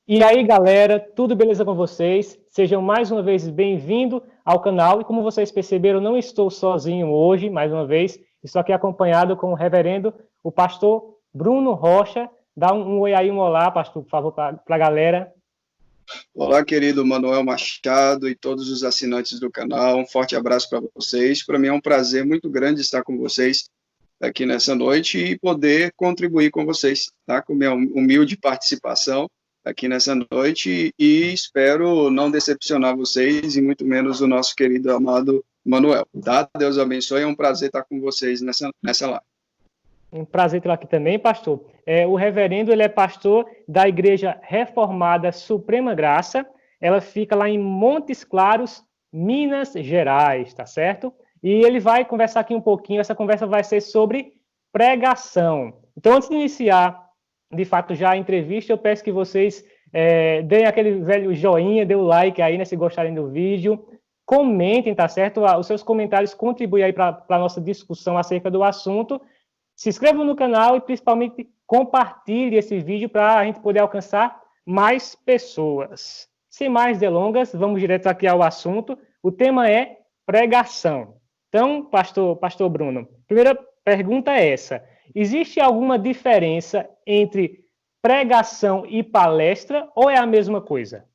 E aí, galera, tudo beleza com vocês? Sejam mais uma vez bem-vindos ao canal. E como vocês perceberam, não estou sozinho hoje, mais uma vez. Estou aqui acompanhado com o reverendo, o pastor Bruno Rocha. Dá um oi aí, um olá, pastor, por favor, para a galera. Olá, querido Manuel Machado e todos os assinantes do canal. Um forte abraço para vocês. Para mim é um prazer muito grande estar com vocês aqui nessa noite e poder contribuir com vocês, tá? Com minha humilde participação aqui nessa noite e espero não decepcionar vocês e muito menos o nosso querido amado Manuel, tá? Deus abençoe, é um prazer estar com vocês nessa live. Um prazer tê-lo aqui também, pastor. O reverendo, ele é pastor da Igreja Reformada Suprema Graça. Ela fica lá em Montes Claros, Minas Gerais, tá certo? E ele vai conversar aqui um pouquinho, essa conversa vai ser sobre pregação. Então, antes de iniciar, de fato, já a entrevista, eu peço que vocês deem aquele velho joinha, dê o like aí, né, se gostarem do vídeo. Comentem, tá certo? Os seus comentários contribuem aí para a nossa discussão acerca do assunto. Se inscreva no canal e principalmente compartilhe esse vídeo para a gente poder alcançar mais pessoas. Sem mais delongas, vamos direto aqui ao assunto. O tema é pregação. Então, pastor Bruno, primeira pergunta é essa. Existe alguma diferença entre pregação e palestra ou é a mesma coisa?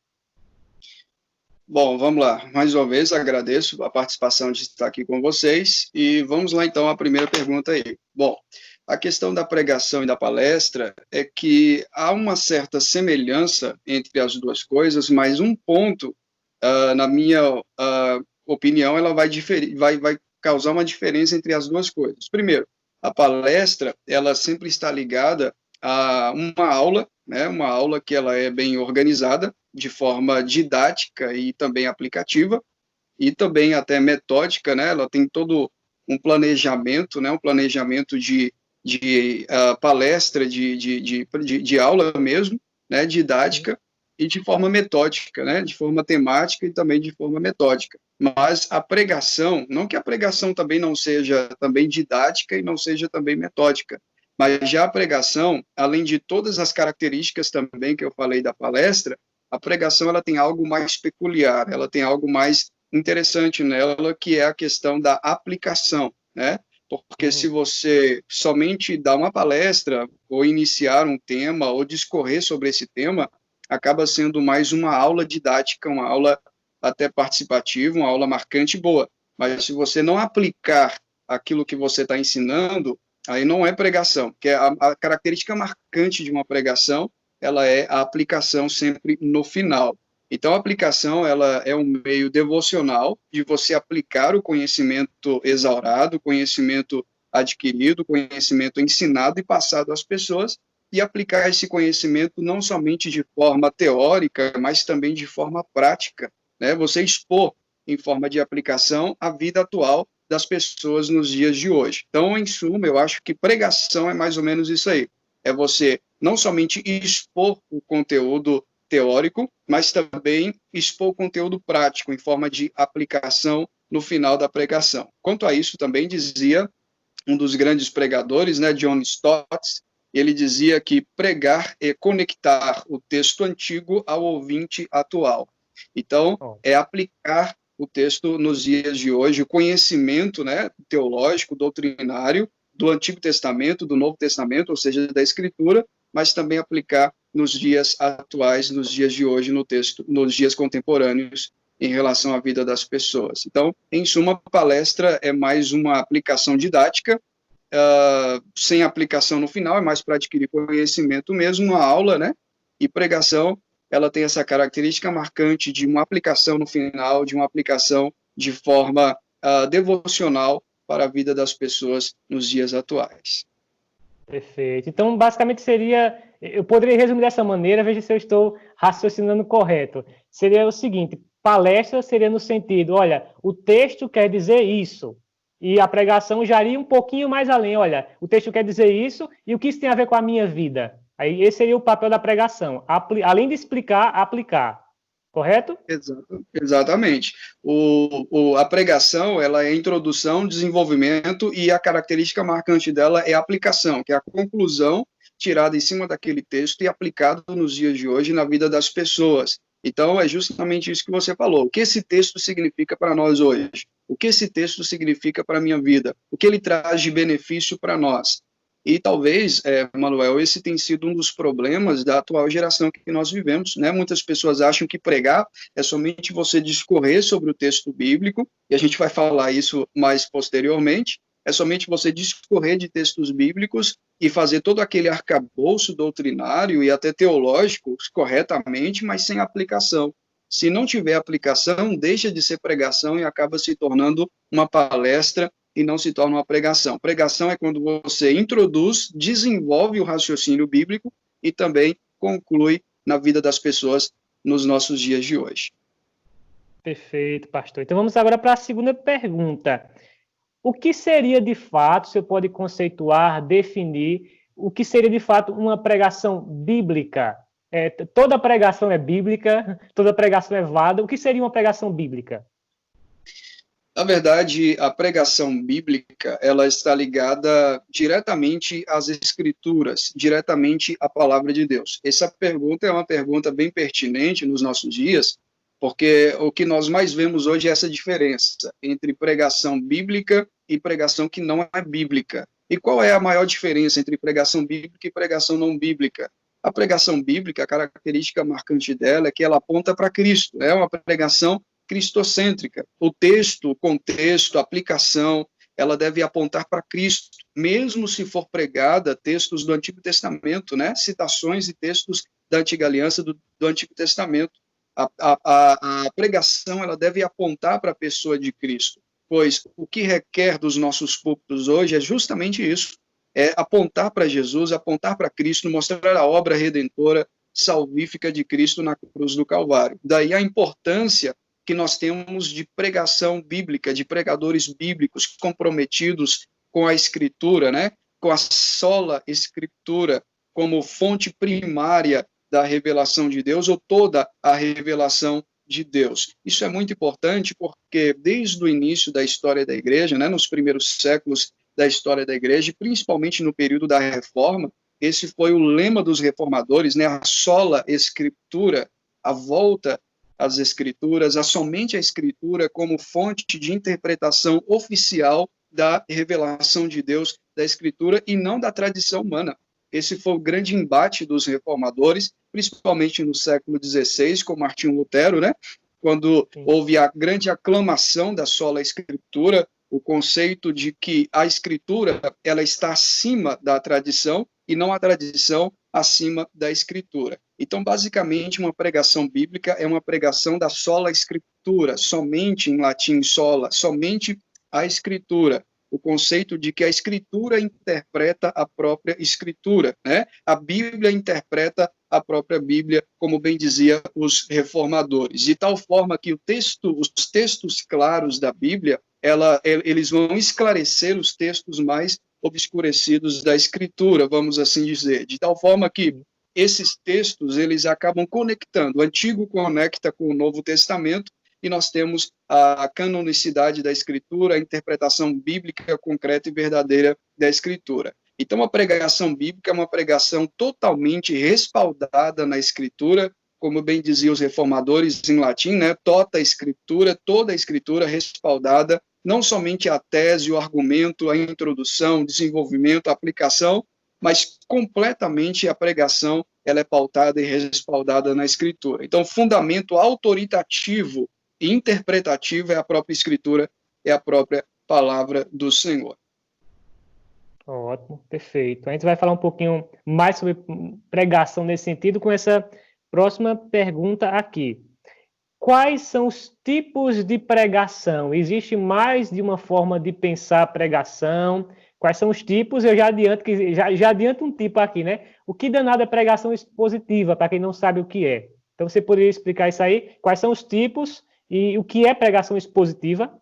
Bom, vamos lá. Mais uma vez, agradeço a participação de estar aqui com vocês. E vamos lá, então, à primeira pergunta aí. Bom, a questão da pregação e da palestra é que há uma certa semelhança entre as duas coisas, mas um ponto, na minha opinião, ela vai causar uma diferença entre as duas coisas. Primeiro, a palestra, ela sempre está ligada a uma aula, né, uma aula que ela é bem organizada, de forma didática e também aplicativa, e também até metódica, né? Ela tem todo um planejamento, né? Um planejamento de palestra, de aula mesmo, né? Didática e de forma metódica, né? De forma temática e também de forma metódica. Mas a pregação, não que a pregação também não seja também didática e não seja também metódica, mas já a pregação, além de todas as características também que eu falei da palestra, a pregação ela tem algo mais peculiar, ela tem algo mais interessante nela, que é a questão da aplicação, né? Porque se você somente dá uma palestra, ou iniciar um tema, ou discorrer sobre esse tema, acaba sendo mais uma aula didática, uma aula até participativa, uma aula marcante e boa. Mas se você não aplicar aquilo que você está ensinando, aí não é pregação, porque a característica marcante de uma pregação ela é a aplicação sempre no final. Então, a aplicação ela é um meio devocional de você aplicar o conhecimento exaurado, conhecimento adquirido, conhecimento ensinado e passado às pessoas, e aplicar esse conhecimento não somente de forma teórica, mas também de forma prática, né? Você expor em forma de aplicação a vida atual das pessoas nos dias de hoje. Então, em suma, eu acho que pregação é mais ou menos isso aí. É você não somente expor o conteúdo teórico, mas também expor o conteúdo prático em forma de aplicação no final da pregação. Quanto a isso, também dizia um dos grandes pregadores, né, John Stott, ele dizia que pregar é conectar o texto antigo ao ouvinte atual. Então, é aplicar o texto nos dias de hoje, o conhecimento, né, teológico, doutrinário, do Antigo Testamento, do Novo Testamento, ou seja, da Escritura, mas também aplicar nos dias atuais, nos dias de hoje, no texto, nos dias contemporâneos, em relação à vida das pessoas. Então, em suma, a palestra é mais uma aplicação didática, sem aplicação no final, é mais para adquirir conhecimento mesmo, uma aula, né? E pregação, ela tem essa característica marcante de uma aplicação no final, de uma aplicação de forma devocional para a vida das pessoas nos dias atuais. Perfeito. Então, basicamente seria, eu poderia resumir dessa maneira, veja se eu estou raciocinando correto. Seria o seguinte, palestra seria no sentido, olha, o texto quer dizer isso, e a pregação já iria um pouquinho mais além, olha, o texto quer dizer isso, e o que isso tem a ver com a minha vida? Aí esse seria o papel da pregação, além de explicar, aplicar. Correto? Exatamente. A pregação, ela é introdução, desenvolvimento, e a característica marcante dela é a aplicação, que é a conclusão tirado em cima daquele texto e aplicado nos dias de hoje na vida das pessoas. Então, é justamente isso que você falou. O que esse texto significa para nós hoje? O que esse texto significa para a minha vida? O que ele traz de benefício para nós? E talvez, Manuel, esse tem sido um dos problemas da atual geração que nós vivemos, né? Muitas pessoas acham que pregar é somente você discorrer sobre o texto bíblico, e a gente vai falar isso mais posteriormente, é somente você discorrer de textos bíblicos e fazer todo aquele arcabouço doutrinário e até teológico corretamente, mas sem aplicação. Se não tiver aplicação, deixa de ser pregação e acaba se tornando uma palestra e não se torna uma pregação. Pregação é quando você introduz, desenvolve o raciocínio bíblico e também conclui na vida das pessoas nos nossos dias de hoje. Perfeito, pastor. Então vamos agora para a segunda pergunta. O que seria de fato, você pode conceituar, definir, o que seria de fato uma pregação bíblica? Toda pregação é bíblica, toda pregação é válida. O que seria uma pregação bíblica? Na verdade, a pregação bíblica, ela está ligada diretamente às Escrituras, diretamente à palavra de Deus. Essa pergunta é uma pergunta bem pertinente nos nossos dias, porque o que nós mais vemos hoje é essa diferença entre pregação bíblica e pregação que não é bíblica. E qual é a maior diferença entre pregação bíblica e pregação não bíblica? A pregação bíblica, a característica marcante dela é que ela aponta para Cristo, é uma pregação cristocêntrica. O texto, o contexto, a aplicação, ela deve apontar para Cristo, mesmo se for pregada textos do Antigo Testamento, né? Citações e textos da Antiga Aliança do Antigo Testamento. A pregação ela deve apontar para a pessoa de Cristo, pois o que requer dos nossos púlpitos hoje é justamente isso, é apontar para Jesus, apontar para Cristo, mostrar a obra redentora, salvífica de Cristo na cruz do Calvário. Daí a importância que nós temos de pregação bíblica, de pregadores bíblicos comprometidos com a Escritura, né? Com a sola Escritura como fonte primária da revelação de Deus, ou toda a revelação de Deus. Isso é muito importante porque desde o início da história da igreja, né, nos primeiros séculos da história da igreja, principalmente no período da Reforma, esse foi o lema dos reformadores, né, a sola Escritura, a volta às Escrituras, somente a Escritura como fonte de interpretação oficial da revelação de Deus da Escritura e não da tradição humana. Esse foi o grande embate dos reformadores, principalmente no século XVI, com Martinho Lutero, né? Quando houve a grande aclamação da sola Escritura, o conceito de que a Escritura ela está acima da tradição e não a tradição acima da Escritura. Então, basicamente, uma pregação bíblica é uma pregação da sola Escritura, somente em latim sola, somente a Escritura. O conceito de que a Escritura interpreta a própria Escritura, né? A Bíblia interpreta a própria Bíblia, como bem dizia os reformadores, de tal forma que os textos claros da Bíblia, eles vão esclarecer os textos mais obscurecidos da Escritura, vamos assim dizer, de tal forma que esses textos, eles acabam conectando, o Antigo conecta com o Novo Testamento, e nós temos a canonicidade da Escritura, a interpretação bíblica concreta e verdadeira da Escritura. Então, a pregação bíblica é uma pregação totalmente respaldada na Escritura, como bem diziam os reformadores em latim, né? Tota Escritura, toda a Escritura respaldada, não somente a tese, o argumento, a introdução, desenvolvimento, a aplicação, mas completamente a pregação ela é pautada e respaldada na Escritura. Então, o fundamento autoritativo e interpretativo é a própria Escritura, é a própria palavra do Senhor. Ótimo, perfeito. A gente vai falar um pouquinho mais sobre pregação nesse sentido com essa próxima pergunta aqui. Quais são os tipos de pregação? Existe mais de uma forma de pensar a pregação? Quais são os tipos? Eu já adianto um tipo aqui, né? O que danado é pregação expositiva, para quem não sabe o que é? Então, você poderia explicar isso aí? Quais são os tipos e o que é pregação expositiva?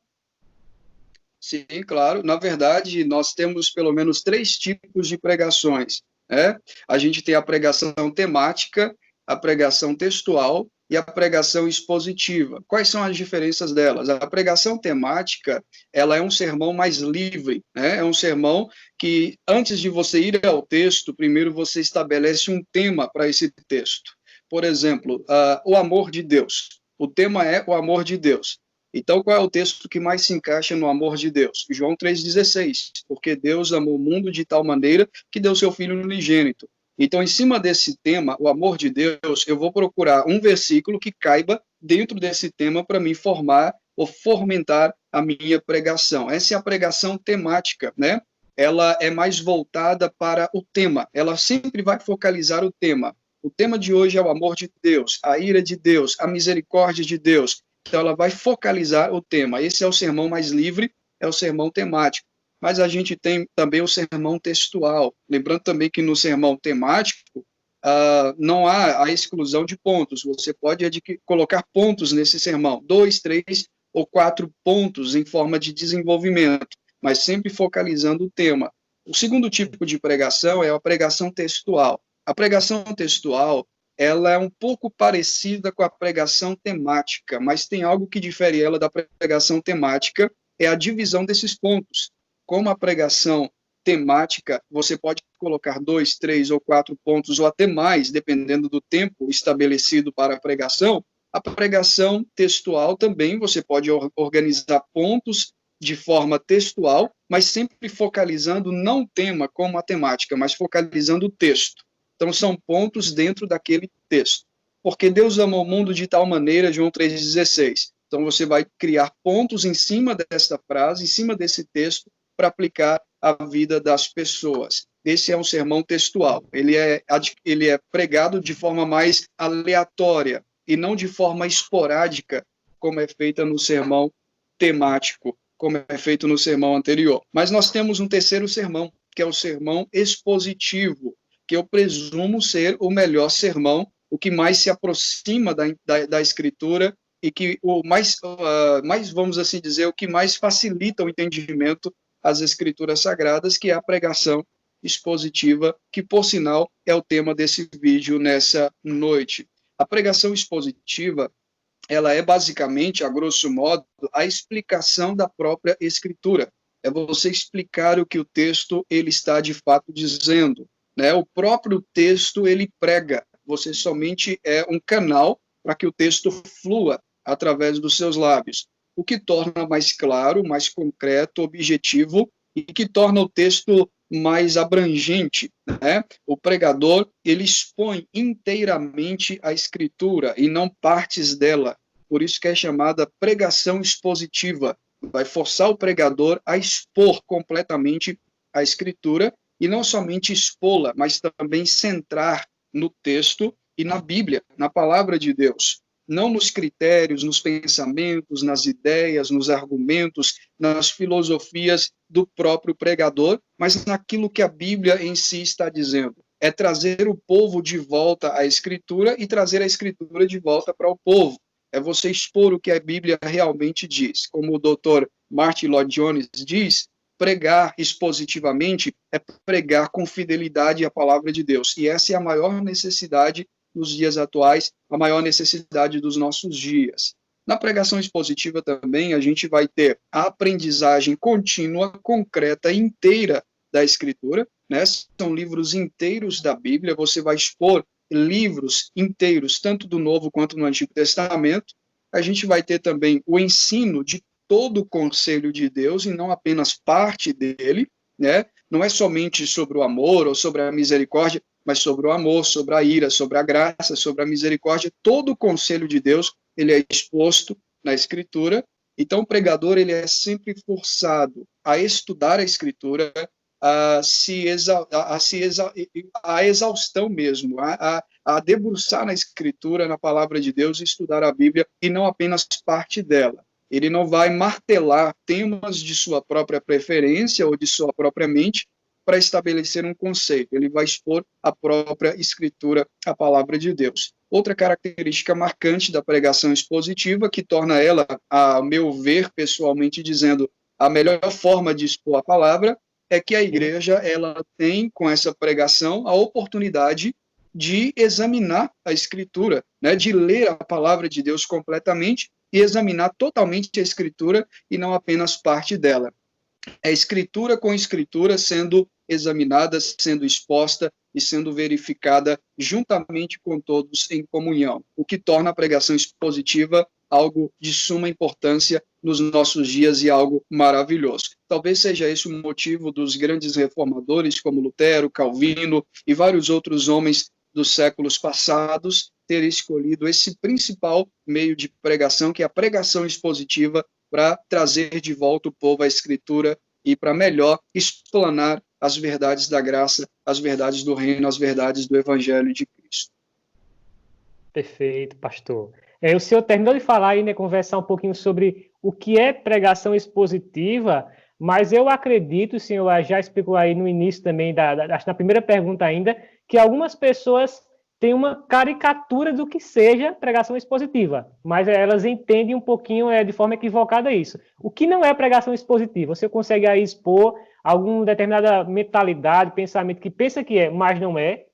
Sim, claro. Na verdade, nós temos pelo menos 3 tipos de pregações, né? A gente tem a pregação temática, a pregação textual e a pregação expositiva. Quais são as diferenças delas? A pregação temática, ela é um sermão mais livre, né? É um sermão que, antes de você ir ao texto, primeiro você estabelece um tema para esse texto. Por exemplo, o amor de Deus. O tema é o amor de Deus. Então, qual é o texto que mais se encaixa no amor de Deus? João 3,16. Porque Deus amou o mundo de tal maneira que deu seu Filho unigênito. Então, em cima desse tema, o amor de Deus, eu vou procurar um versículo que caiba dentro desse tema para me formar ou fomentar a minha pregação. Essa é a pregação temática, né? Ela é mais voltada para o tema. Ela sempre vai focalizar o tema. O tema de hoje é o amor de Deus, a ira de Deus, a misericórdia de Deus. Então, ela vai focalizar o tema. Esse é o sermão mais livre, é o sermão temático. Mas a gente tem também o sermão textual. Lembrando também que no sermão temático, não há a exclusão de pontos. Você pode colocar pontos nesse sermão, 2, 3 ou 4 pontos em forma de desenvolvimento, mas sempre focalizando o tema. O segundo tipo de pregação é a pregação textual. A pregação textual, ela é um pouco parecida com a pregação temática, mas tem algo que difere ela da pregação temática, é a divisão desses pontos. Como a pregação temática, você pode colocar 2, 3 ou 4 pontos, ou até mais, dependendo do tempo estabelecido para a pregação textual também, você pode organizar pontos de forma textual, mas sempre focalizando não o tema como a temática, mas focalizando o texto. Então, são pontos dentro daquele texto. Porque Deus amou o mundo de tal maneira, João 3,16. Então, você vai criar pontos em cima dessa frase, em cima desse texto, para aplicar a vida das pessoas. Esse é um sermão textual. Ele é pregado de forma mais aleatória e não de forma esporádica, como é feita no sermão temático, como é feito no sermão anterior. Mas nós temos um terceiro sermão, que é o sermão expositivo, que eu presumo ser o melhor sermão, o que mais se aproxima da Escritura e que o mais, vamos assim dizer, o que mais facilita o entendimento às Escrituras Sagradas, que é a pregação expositiva, que, por sinal, é o tema desse vídeo nessa noite. A pregação expositiva, ela é basicamente, a grosso modo, a explicação da própria Escritura. É você explicar o que o texto ele está de fato dizendo. Né? O próprio texto, ele prega. Você somente é um canal para que o texto flua através dos seus lábios, o que torna mais claro, mais concreto, objetivo, e que torna o texto mais abrangente. Né? O pregador, ele expõe inteiramente a Escritura, e não partes dela. Por isso que é chamada pregação expositiva. Vai forçar o pregador a expor completamente a Escritura, e não somente expô-la, mas também centrar no texto e na Bíblia, na palavra de Deus. Não nos critérios, nos pensamentos, nas ideias, nos argumentos, nas filosofias do próprio pregador, mas naquilo que a Bíblia em si está dizendo. É trazer o povo de volta à Escritura e trazer a Escritura de volta para o povo. É você expor o que a Bíblia realmente diz. Como o Dr. Martin Lloyd-Jones diz, pregar expositivamente é pregar com fidelidade a palavra de Deus. E essa é a maior necessidade nos dias atuais, a maior necessidade dos nossos dias. Na pregação expositiva também, a gente vai ter a aprendizagem contínua, concreta, inteira da Escritura, né? São livros inteiros da Bíblia, você vai expor livros inteiros, tanto do Novo quanto no Antigo Testamento. A gente vai ter também o ensino de todo o conselho de Deus e não apenas parte dele, né? Não é somente sobre o amor ou sobre a misericórdia, mas sobre o amor, sobre a ira, sobre a graça, sobre a misericórdia. Todo o conselho de Deus, ele é exposto na Escritura. Então, o pregador, ele é sempre forçado a estudar a Escritura, a exaustão mesmo, a debruçar na Escritura, na palavra de Deus, e estudar a Bíblia, e não apenas parte dela. Ele não vai martelar temas de sua própria preferência ou de sua própria mente para estabelecer um conceito. Ele vai expor a própria Escritura, a palavra de Deus. Outra característica marcante da pregação expositiva, que torna ela, a meu ver, pessoalmente dizendo, a melhor forma de expor a palavra, é que a igreja ela tem, com essa pregação, a oportunidade de examinar a Escritura, né, de ler a palavra de Deus completamente e examinar totalmente a Escritura e não apenas parte dela. É Escritura com Escritura sendo examinada, sendo exposta e sendo verificada juntamente com todos em comunhão, o que torna a pregação expositiva algo de suma importância nos nossos dias e algo maravilhoso. Talvez seja esse o motivo dos grandes reformadores como Lutero, Calvino e vários outros homens dos séculos passados terem escolhido esse principal meio de pregação, que é a pregação expositiva, para trazer de volta o povo à Escritura e para melhor explanar as verdades da graça, as verdades do reino, as verdades do Evangelho de Cristo. Perfeito, pastor. O senhor terminou de falar aí, né, conversar um pouquinho sobre o que é pregação expositiva, mas eu acredito, o senhor já explicou aí no início também, acho que na primeira pergunta ainda, que algumas pessoas têm uma caricatura do que seja pregação expositiva, mas elas entendem um pouquinho de forma equivocada isso. O que não é pregação expositiva? Você consegue aí expor alguma determinada mentalidade, pensamento que pensa que é, mas não é?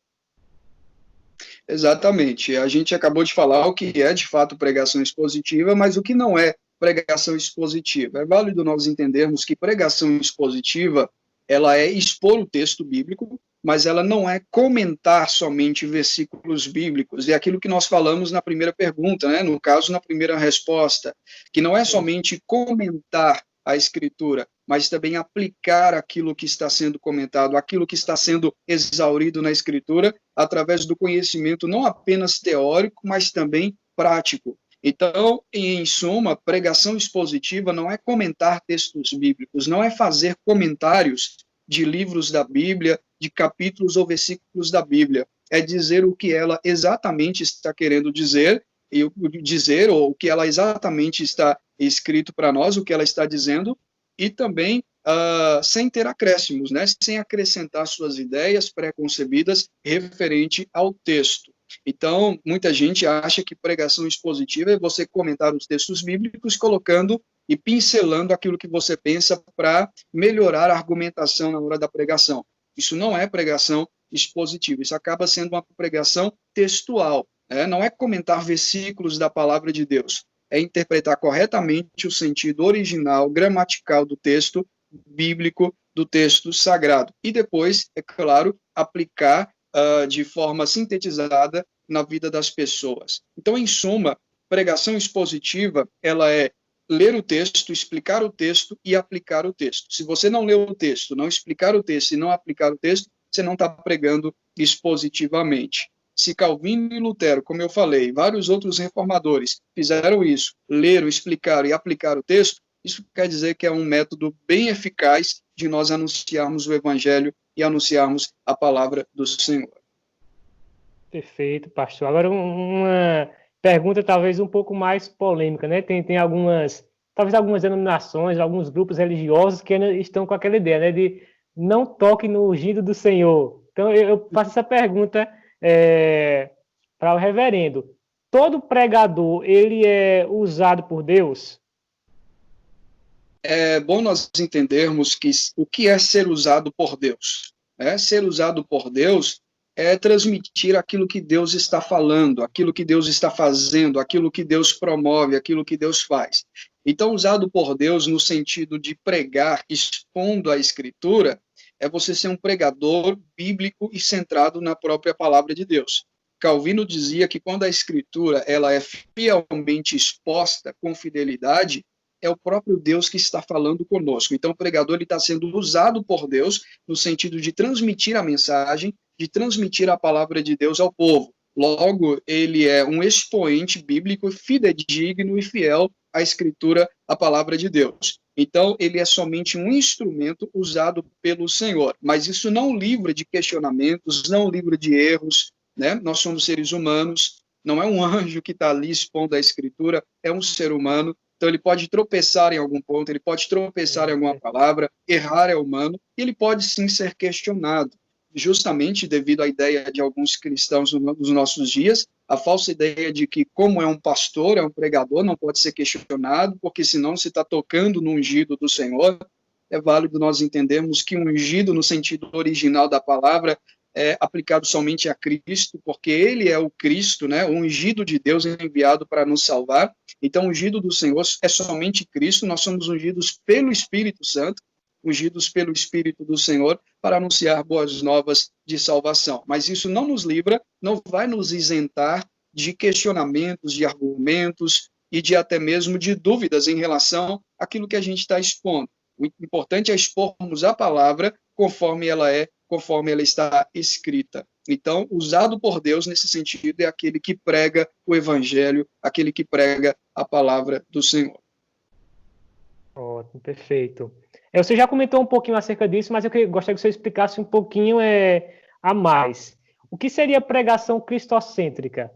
Exatamente. A gente acabou de falar o que é, de fato, pregação expositiva, mas o que não é pregação expositiva. É válido nós entendermos que pregação expositiva, ela é expor o texto bíblico, mas ela não é comentar somente versículos bíblicos. É aquilo que nós falamos na primeira pergunta, né? No caso, na primeira resposta, que não é somente comentar a Escritura, mas também aplicar aquilo que está sendo comentado, aquilo que está sendo exaurido na Escritura, através do conhecimento não apenas teórico, mas também prático. Então, em suma, pregação expositiva não é comentar textos bíblicos, não é fazer comentários de livros da Bíblia, de capítulos ou versículos da Bíblia. É dizer o que ela exatamente está querendo dizer, ou o que ela exatamente está escrito para nós, o que ela está dizendo, e também sem ter acréscimos, né? Sem acrescentar suas ideias pré-concebidas referente ao texto. Então, muita gente acha que pregação expositiva é você comentar os textos bíblicos colocando e pincelando aquilo que você pensa para melhorar a argumentação na hora da pregação. Isso não é pregação expositiva, isso acaba sendo uma pregação textual, né? Não é comentar versículos da palavra de Deus, é interpretar corretamente o sentido original, gramatical do texto bíblico, do texto sagrado. E depois, é claro, aplicar de forma sintetizada na vida das pessoas. Então, em suma, pregação expositiva, ela é ler o texto, explicar o texto e aplicar o texto. Se você não ler o texto, não explicar o texto e não aplicar o texto, você não está pregando expositivamente. Se Calvino e Lutero, como eu falei, vários outros reformadores fizeram isso, leram, explicaram e aplicaram o texto, isso quer dizer que é um método bem eficaz de nós anunciarmos o Evangelho e anunciarmos a palavra do Senhor. Perfeito, pastor. Agora, uma pergunta talvez um pouco mais polêmica, né? Tem talvez algumas denominações, alguns grupos religiosos que ainda estão com aquela ideia, né, de não toque no ungido do Senhor. Então, eu faço essa pergunta para o reverendo. Todo pregador, ele é usado por Deus? É bom nós entendermos que o que é ser usado por Deus. Ser usado por Deus é transmitir aquilo que Deus está falando, aquilo que Deus está fazendo, aquilo que Deus promove, aquilo que Deus faz. Então, usado por Deus no sentido de pregar, expondo a Escritura, é você ser um pregador bíblico e centrado na própria palavra de Deus. Calvino dizia que quando a Escritura ela é fielmente exposta com fidelidade, é o próprio Deus que está falando conosco. Então, o pregador está sendo usado por Deus no sentido de transmitir a mensagem, de transmitir a palavra de Deus ao povo. Logo, ele é um expoente bíblico fidedigno e fiel à Escritura, à palavra de Deus. Então, ele é somente um instrumento usado pelo Senhor. Mas isso não livra de questionamentos, não livra de erros, né? Nós somos seres humanos, não é um anjo que está ali expondo a Escritura, é um ser humano. Então, ele pode tropeçar em algum ponto, ele pode tropeçar em alguma palavra, errar é humano, e ele pode sim ser questionado, justamente devido à ideia de alguns cristãos nos nossos dias, a falsa ideia de que, como é um pastor, é um pregador, não pode ser questionado, porque senão se está tocando no ungido do Senhor. É válido nós entendermos que o ungido, no sentido original da palavra, aplicado somente a Cristo, porque ele é o Cristo, né, o ungido de Deus enviado para nos salvar. Então, o ungido do Senhor é somente Cristo, nós somos ungidos pelo Espírito Santo, ungidos pelo Espírito do Senhor para anunciar boas novas de salvação. Mas isso não nos livra, não vai nos isentar de questionamentos, de argumentos e de até mesmo de dúvidas em relação àquilo que a gente está expondo. O importante é expormos a palavra conforme ela é, conforme ela está escrita. Então, usado por Deus nesse sentido é aquele que prega o evangelho, aquele que prega a palavra do Senhor. Ótimo, perfeito. Você já comentou um pouquinho acerca disso, mas eu gostaria que você explicasse um pouquinho a mais. O que seria pregação cristocêntrica?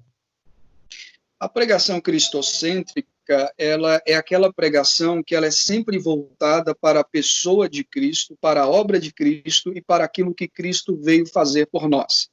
A pregação cristocêntrica, ela é aquela pregação que ela é sempre voltada para a pessoa de Cristo, para a obra de Cristo e para aquilo que Cristo veio fazer por nós,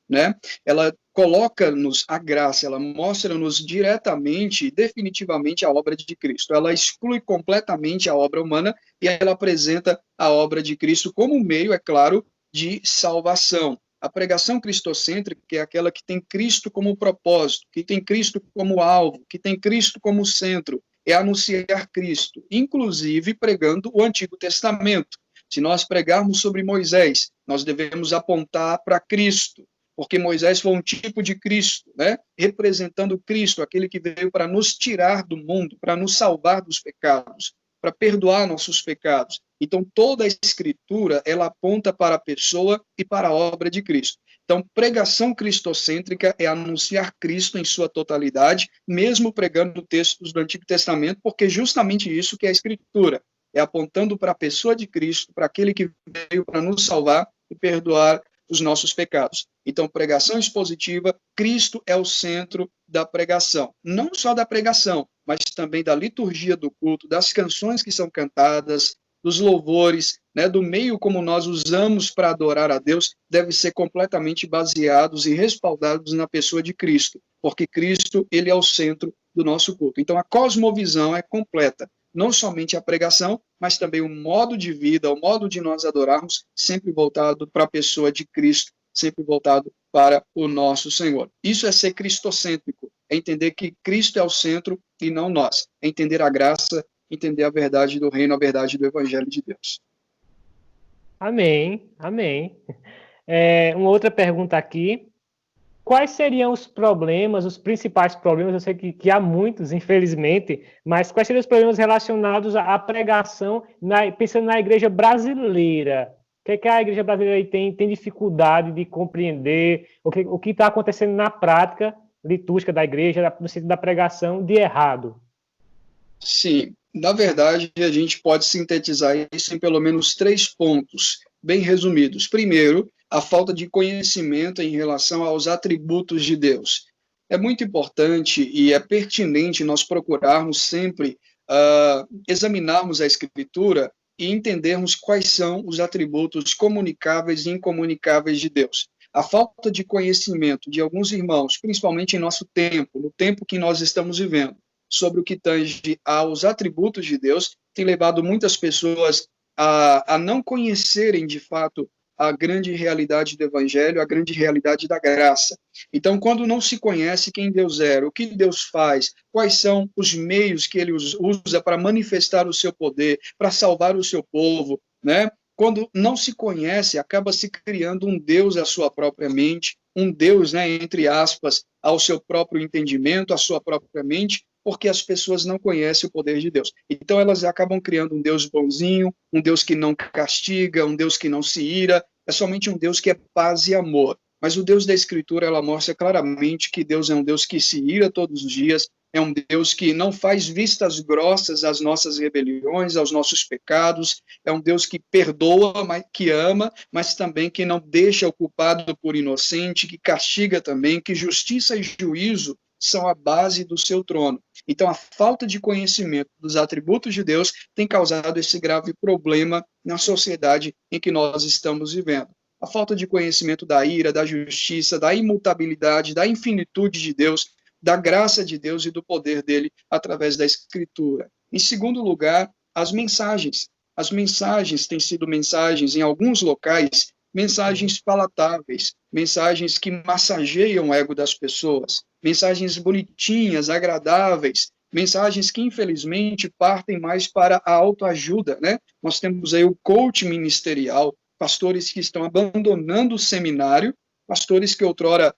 né? Ela coloca-nos a graça, ela mostra-nos diretamente e definitivamente a obra de Cristo. Ela exclui completamente a obra humana e ela apresenta a obra de Cristo como meio, é claro, de salvação. A pregação cristocêntrica é aquela que tem Cristo como propósito, que tem Cristo como alvo, que tem Cristo como centro, é anunciar Cristo, inclusive pregando o Antigo Testamento. Se nós pregarmos sobre Moisés, nós devemos apontar para Cristo, porque Moisés foi um tipo de Cristo, né? Representando Cristo, aquele que veio para nos tirar do mundo, para nos salvar dos pecados, para perdoar nossos pecados. Então, toda a Escritura, ela aponta para a pessoa e para a obra de Cristo. Então, pregação cristocêntrica é anunciar Cristo em sua totalidade, mesmo pregando textos do Antigo Testamento, porque justamente isso que é a Escritura, é apontando para a pessoa de Cristo, para aquele que veio para nos salvar e perdoar os nossos pecados. Então, pregação expositiva, Cristo é o centro da pregação. Não só da pregação, mas também da liturgia do culto, das canções que são cantadas, dos louvores, né, do meio como nós usamos para adorar a Deus, deve ser completamente baseados e respaldados na pessoa de Cristo, porque Cristo, ele é o centro do nosso culto. Então, a cosmovisão é completa. Não somente a pregação, mas também o modo de vida, o modo de nós adorarmos, sempre voltado para a pessoa de Cristo, sempre voltado para o nosso Senhor. Isso é ser cristocêntrico, é entender que Cristo é o centro e não nós, é entender a graça, entender a verdade do reino, a verdade do evangelho de Deus. Amém, amém. Uma outra pergunta aqui. Quais seriam os problemas, os principais problemas? Eu sei que há muitos, infelizmente, mas quais seriam os problemas relacionados à pregação, pensando na igreja brasileira? O que a igreja brasileira tem dificuldade de compreender? O que está acontecendo na prática litúrgica da igreja, no sentido da pregação, de errado? Sim, na verdade, a gente pode sintetizar isso em pelo menos 3 pontos, bem resumidos. Primeiro, a falta de conhecimento em relação aos atributos de Deus. É muito importante e é pertinente nós procurarmos sempre examinarmos a Escritura e entendermos quais são os atributos comunicáveis e incomunicáveis de Deus. A falta de conhecimento de alguns irmãos, principalmente em nosso tempo, no tempo que nós estamos vivendo, sobre o que tange aos atributos de Deus, tem levado muitas pessoas a não conhecerem de fato a grande realidade do Evangelho, a grande realidade da graça. Então, quando não se conhece quem Deus é, o que Deus faz, quais são os meios que ele usa para manifestar o seu poder, para salvar o seu povo, né? Quando não se conhece, acaba se criando um Deus à sua própria mente, um Deus, né, entre aspas, ao seu próprio entendimento, à sua própria mente, porque as pessoas não conhecem o poder de Deus. Então elas acabam criando um Deus bonzinho, um Deus que não castiga, um Deus que não se ira, é somente um Deus que é paz e amor. Mas o Deus da Escritura, ela mostra claramente que Deus é um Deus que se ira todos os dias, é um Deus que não faz vistas grossas às nossas rebeliões, aos nossos pecados, é um Deus que perdoa, que ama, mas também que não deixa o culpado por inocente, que castiga também, que justiça e juízo são a base do seu trono. Então, a falta de conhecimento dos atributos de Deus tem causado esse grave problema na sociedade em que nós estamos vivendo. A falta de conhecimento da ira, da justiça, da imutabilidade, da infinitude de Deus, da graça de Deus e do poder dele através da Escritura. Em segundo lugar, as mensagens. As mensagens têm sido mensagens, em alguns locais, mensagens palatáveis, mensagens que massageiam o ego das pessoas, mensagens bonitinhas, agradáveis, mensagens que, infelizmente, partem mais para a autoajuda, né? Nós temos aí o coach ministerial, pastores que estão abandonando o seminário, pastores que outrora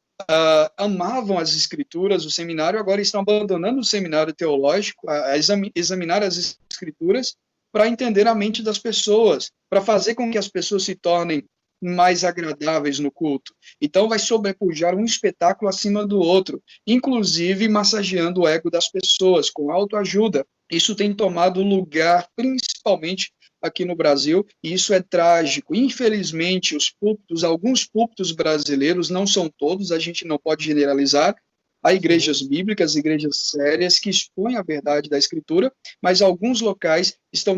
amavam as escrituras, o seminário, agora estão abandonando o seminário teológico, a examinar as escrituras para entender a mente das pessoas, para fazer com que as pessoas se tornem mais agradáveis no culto. Então vai sobrepujar um espetáculo acima do outro, inclusive massageando o ego das pessoas com autoajuda. Isso tem tomado lugar principalmente aqui no Brasil, e isso é trágico. Infelizmente, alguns púlpitos brasileiros, não são todos, a gente não pode generalizar, há igrejas bíblicas, igrejas sérias que expõem a verdade da Escritura, mas alguns locais estão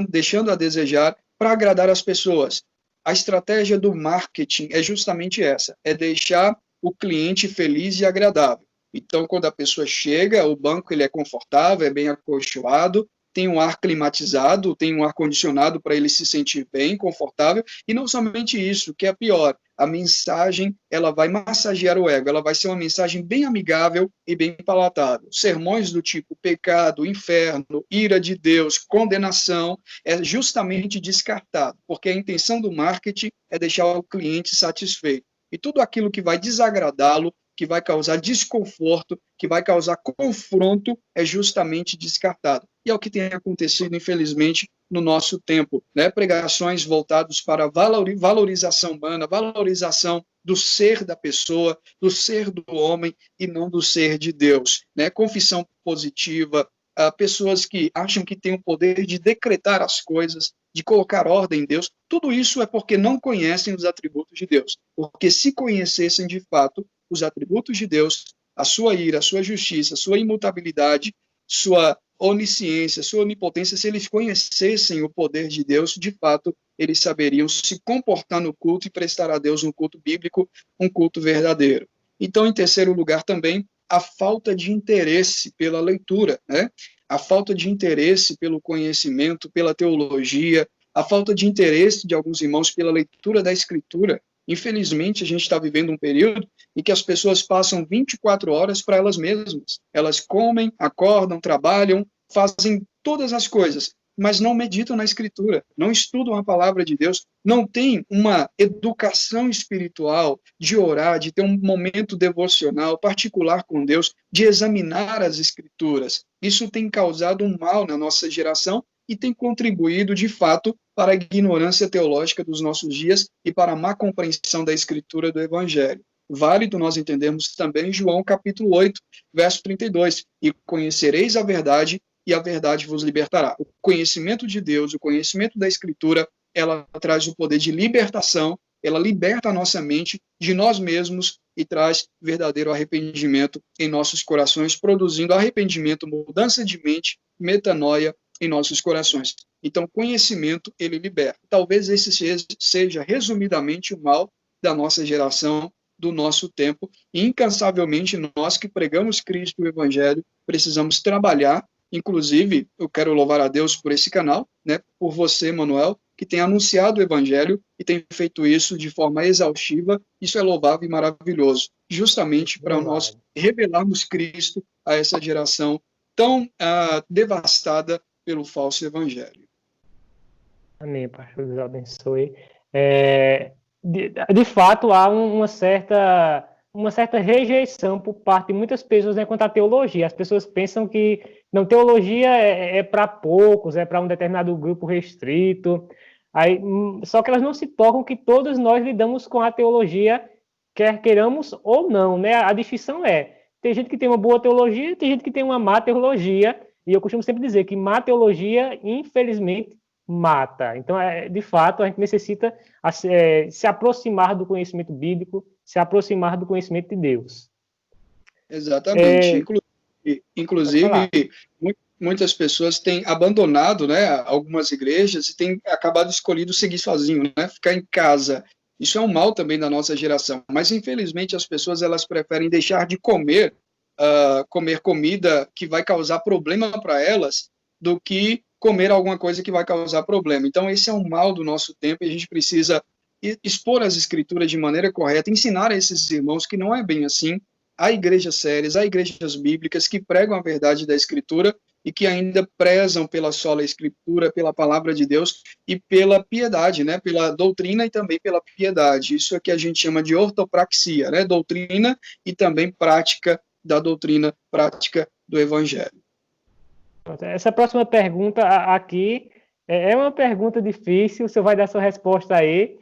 deixando a desejar para agradar as pessoas. A estratégia do marketing é justamente essa, é deixar o cliente feliz e agradável. Então, quando a pessoa chega, o banco ele é confortável, é bem acolchoado, tem um ar climatizado, tem um ar-condicionado para ele se sentir bem, confortável, e não somente isso, que é pior, a mensagem ela vai massagear o ego, ela vai ser uma mensagem bem amigável e bem palatável. Sermões do tipo pecado, inferno, ira de Deus, condenação, é justamente descartado, porque a intenção do marketing é deixar o cliente satisfeito. E tudo aquilo que vai desagradá-lo, que vai causar desconforto, que vai causar confronto, é justamente descartado. E é o que tem acontecido, infelizmente, no nosso tempo, né? Pregações voltadas para a valorização humana, valorização do ser da pessoa, do ser do homem e não do ser de Deus, né? Confissão positiva, pessoas que acham que têm o poder de decretar as coisas, de colocar ordem em Deus, tudo isso é porque não conhecem os atributos de Deus. Porque se conhecessem de fato os atributos de Deus, a sua ira, a sua justiça, a sua imutabilidade, sua onisciência, sua onipotência, se eles conhecessem o poder de Deus, de fato, eles saberiam se comportar no culto e prestar a Deus um culto bíblico, um culto verdadeiro. Então, em terceiro lugar também, a falta de interesse pela leitura, né? A falta de interesse pelo conhecimento, pela teologia, a falta de interesse de alguns irmãos pela leitura da Escritura. Infelizmente, a gente está vivendo um período em que as pessoas passam 24 horas para elas mesmas. Elas comem, acordam, trabalham, fazem todas as coisas, mas não meditam na Escritura, não estudam a palavra de Deus, não têm uma educação espiritual de orar, de ter um momento devocional particular com Deus, de examinar as Escrituras. Isso tem causado um mal na nossa geração e tem contribuído, de fato, para a ignorância teológica dos nossos dias e para a má compreensão da Escritura do Evangelho. Válido nós entendermos também João capítulo 8, verso 32, e conhecereis a verdade, e a verdade vos libertará. O conhecimento de Deus, o conhecimento da Escritura, ela traz o poder de libertação, ela liberta a nossa mente de nós mesmos e traz verdadeiro arrependimento em nossos corações, produzindo arrependimento, mudança de mente, metanoia em nossos corações. Então, conhecimento, ele liberta. Talvez esse seja resumidamente o mal da nossa geração, do nosso tempo, e incansavelmente nós que pregamos Cristo e o Evangelho, precisamos trabalhar. Inclusive, eu quero louvar a Deus por esse canal, né, por você, Manuel, que tem anunciado o Evangelho e tem feito isso de forma exaustiva. Isso é louvável e maravilhoso, justamente para nós revelarmos Cristo a essa geração tão devastada pelo falso Evangelho. Amém, pastor, Deus abençoe. De fato, há uma certa rejeição por parte de muitas pessoas, né, quanto à teologia. As pessoas pensam que não, teologia é para poucos, é para um determinado grupo restrito. Só que elas não se tocam que todos nós lidamos com a teologia, quer queiramos ou não, né? A distinção tem gente que tem uma boa teologia, tem gente que tem uma má teologia, e eu costumo sempre dizer que má teologia, infelizmente, mata. Então, de fato, a gente necessita se aproximar do conhecimento bíblico, se aproximar do conhecimento de Deus. Exatamente. Inclusive, muitas pessoas têm abandonado, né, algumas igrejas e têm acabado escolhido seguir sozinho, né, ficar em casa. Isso é um mal também da nossa geração. Mas, infelizmente, as pessoas elas preferem deixar de comer comida que vai causar problema para elas do que comer alguma coisa que vai causar problema. Então, esse é um mal do nosso tempo e a gente precisa expor as escrituras de maneira correta, ensinar a esses irmãos que não é bem assim. Há igrejas sérias, há igrejas bíblicas que pregam a verdade da escritura e que ainda prezam pela sola escritura, pela palavra de Deus e pela piedade, né? Pela doutrina e também pela piedade. Isso é que a gente chama de ortopraxia, né? Doutrina e também prática da doutrina, prática do evangelho. Essa próxima pergunta aqui é uma pergunta difícil, o senhor vai dar sua resposta aí.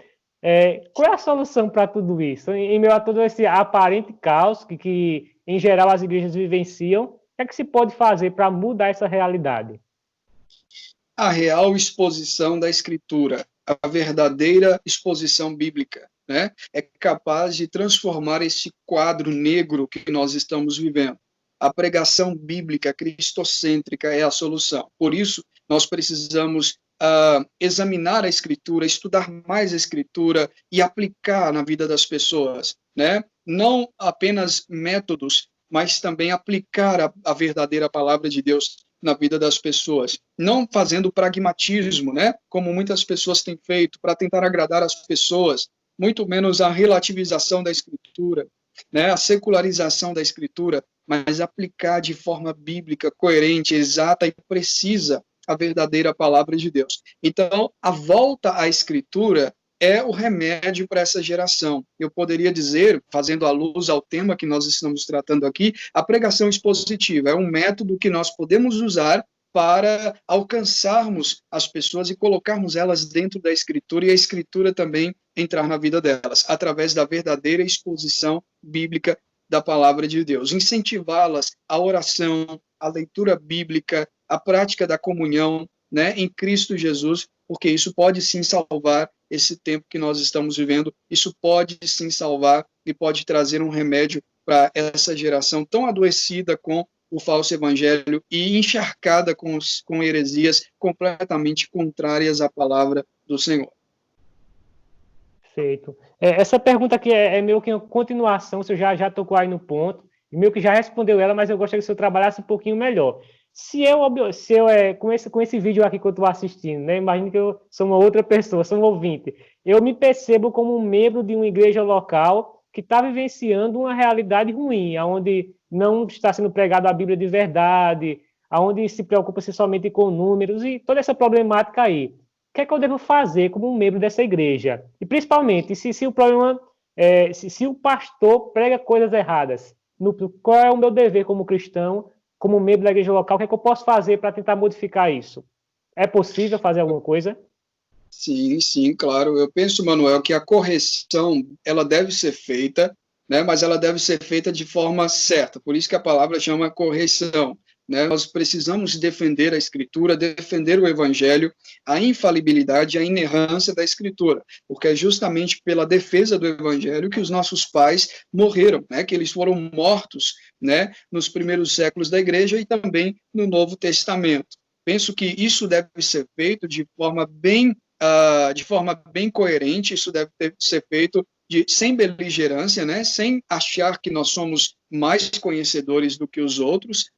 Qual é a solução para tudo isso? Em meio a todo esse aparente caos que, em geral, as igrejas vivenciam, o que é que se pode fazer para mudar essa realidade? A real exposição da Escritura, a verdadeira exposição bíblica, né, é capaz de transformar esse quadro negro que nós estamos vivendo. A pregação bíblica cristocêntrica é a solução. Por isso, nós precisamos examinar a Escritura, estudar mais a Escritura e aplicar na vida das pessoas, né? Não apenas métodos, mas também aplicar a verdadeira palavra de Deus na vida das pessoas, não fazendo pragmatismo, né? Como muitas pessoas têm feito para tentar agradar as pessoas, muito menos a relativização da Escritura, né? A secularização da Escritura, mas aplicar de forma bíblica, coerente, exata e precisa a verdadeira palavra de Deus. Então, a volta à Escritura é o remédio para essa geração. Eu poderia dizer, fazendo alus ao tema que nós estamos tratando aqui, a pregação expositiva é um método que nós podemos usar para alcançarmos as pessoas e colocarmos elas dentro da Escritura e a Escritura também entrar na vida delas, através da verdadeira exposição bíblica da palavra de Deus. Incentivá-las à oração, à leitura bíblica, à prática da comunhão, né, em Cristo Jesus, porque isso pode sim salvar esse tempo que nós estamos vivendo, isso pode sim salvar e pode trazer um remédio para essa geração tão adoecida com o falso evangelho e encharcada com heresias completamente contrárias à palavra do Senhor. Perfeito. Essa pergunta aqui é meio que uma continuação, o senhor já tocou aí no ponto, e meio que já respondeu ela, mas eu gostaria que o senhor trabalhasse um pouquinho melhor. Se eu com esse vídeo aqui que eu estou assistindo, né, imagine que eu sou uma outra pessoa, sou um ouvinte, eu me percebo como um membro de uma igreja local que está vivenciando uma realidade ruim, onde não está sendo pregada a Bíblia de verdade, onde se preocupa-se somente com números e toda essa problemática aí. O que é que eu devo fazer como um membro dessa igreja? E principalmente, se o problema, se o pastor prega coisas erradas, qual é o meu dever como cristão, como membro da igreja local, o que é que eu posso fazer para tentar modificar isso? É possível fazer alguma coisa? Sim, sim, claro. Eu penso, Manuel, que a correção, ela deve ser feita, né, mas ela deve ser feita de forma certa. Por isso que a palavra chama correção. Né? Nós precisamos defender a Escritura, defender o Evangelho, a infalibilidade, a inerrância da Escritura, porque é justamente pela defesa do Evangelho que os nossos pais morreram, né? Que eles foram mortos, né, nos primeiros séculos da Igreja e também no Novo Testamento. Penso que isso deve ser feito de forma bem coerente, isso deve ser feito sem beligerância, né? Sem achar que nós somos mais conhecedores do que os outros,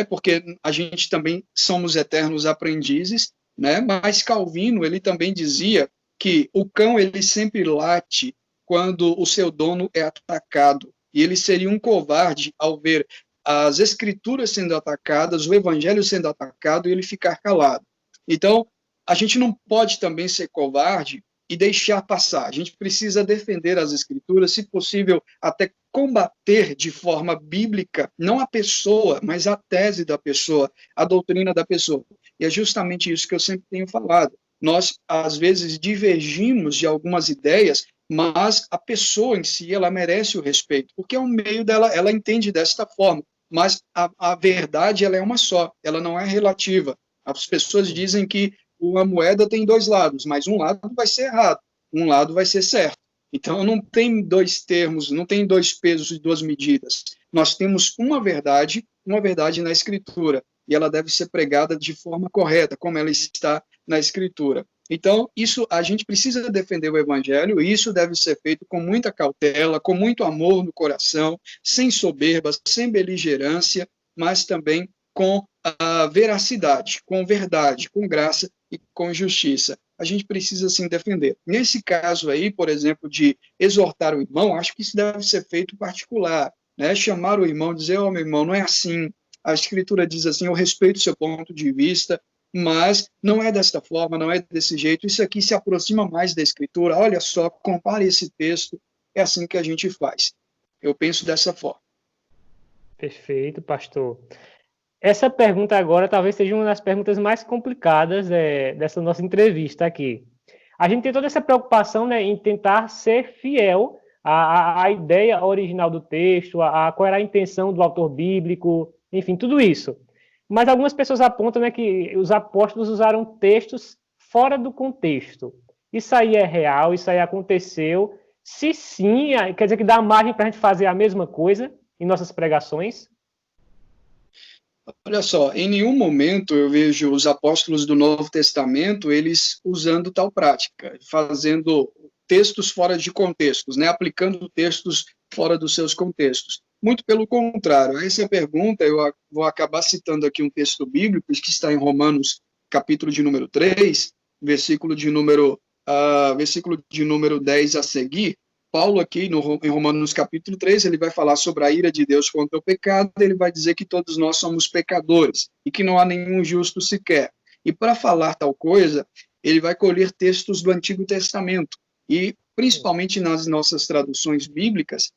porque a gente também somos eternos aprendizes, né? Mas Calvino, ele também dizia que o cão, ele sempre late quando o seu dono é atacado, e ele seria um covarde ao ver as escrituras sendo atacadas, o evangelho sendo atacado, e ele ficar calado. Então, a gente não pode também ser covarde e deixar passar. A gente precisa defender as escrituras, se possível, até combater de forma bíblica, não a pessoa, mas a tese da pessoa, a doutrina da pessoa. E é justamente isso que eu sempre tenho falado. Nós, às vezes, divergimos de algumas ideias, mas a pessoa em si, ela merece o respeito, porque é o meio dela, ela entende desta forma. Mas a verdade, ela é uma só, ela não é relativa. As pessoas dizem que uma moeda tem dois lados, mas um lado vai ser errado, um lado vai ser certo. Então, não tem dois termos, não tem dois pesos e duas medidas. Nós temos uma verdade na Escritura, e ela deve ser pregada de forma correta, como ela está na Escritura. Então, isso, a gente precisa defender o Evangelho, e isso deve ser feito com muita cautela, com muito amor no coração, sem soberba, sem beligerância, mas também com a veracidade, com verdade, com graça e com justiça. a gente precisa sim defender. Nesse caso aí, por exemplo, de exortar o irmão, acho que isso deve ser feito particular, né? Chamar o irmão, dizer, meu irmão, não é assim, a Escritura diz assim, eu respeito o seu ponto de vista, mas não é desta forma, não é desse jeito, isso aqui se aproxima mais da Escritura, olha só, compare esse texto, é assim que a gente faz. Eu penso dessa forma. Perfeito, pastor. Essa pergunta agora talvez seja uma das perguntas mais complicadas dessa nossa entrevista aqui. A gente tem toda essa preocupação, né, em tentar ser fiel à ideia original do texto, qual era a intenção do autor bíblico, enfim, tudo isso. Mas algumas pessoas apontam, né, que os apóstolos usaram textos fora do contexto. Isso aí é real, isso aí aconteceu. Se sim, quer dizer que dá margem para a gente fazer a mesma coisa em nossas pregações? Olha só, em nenhum momento eu vejo os apóstolos do Novo Testamento eles usando tal prática, fazendo textos fora de contextos, né, aplicando textos fora dos seus contextos. Muito pelo contrário, essa pergunta eu vou acabar citando aqui um texto bíblico que está em Romanos, capítulo de número 3, versículo de número 10 a seguir. Paulo aqui, em Romanos capítulo 3, ele vai falar sobre a ira de Deus contra o pecado, ele vai dizer que todos nós somos pecadores e que não há nenhum justo sequer. E para falar tal coisa, ele vai colher textos do Antigo Testamento. E, principalmente nas nossas traduções bíblicas,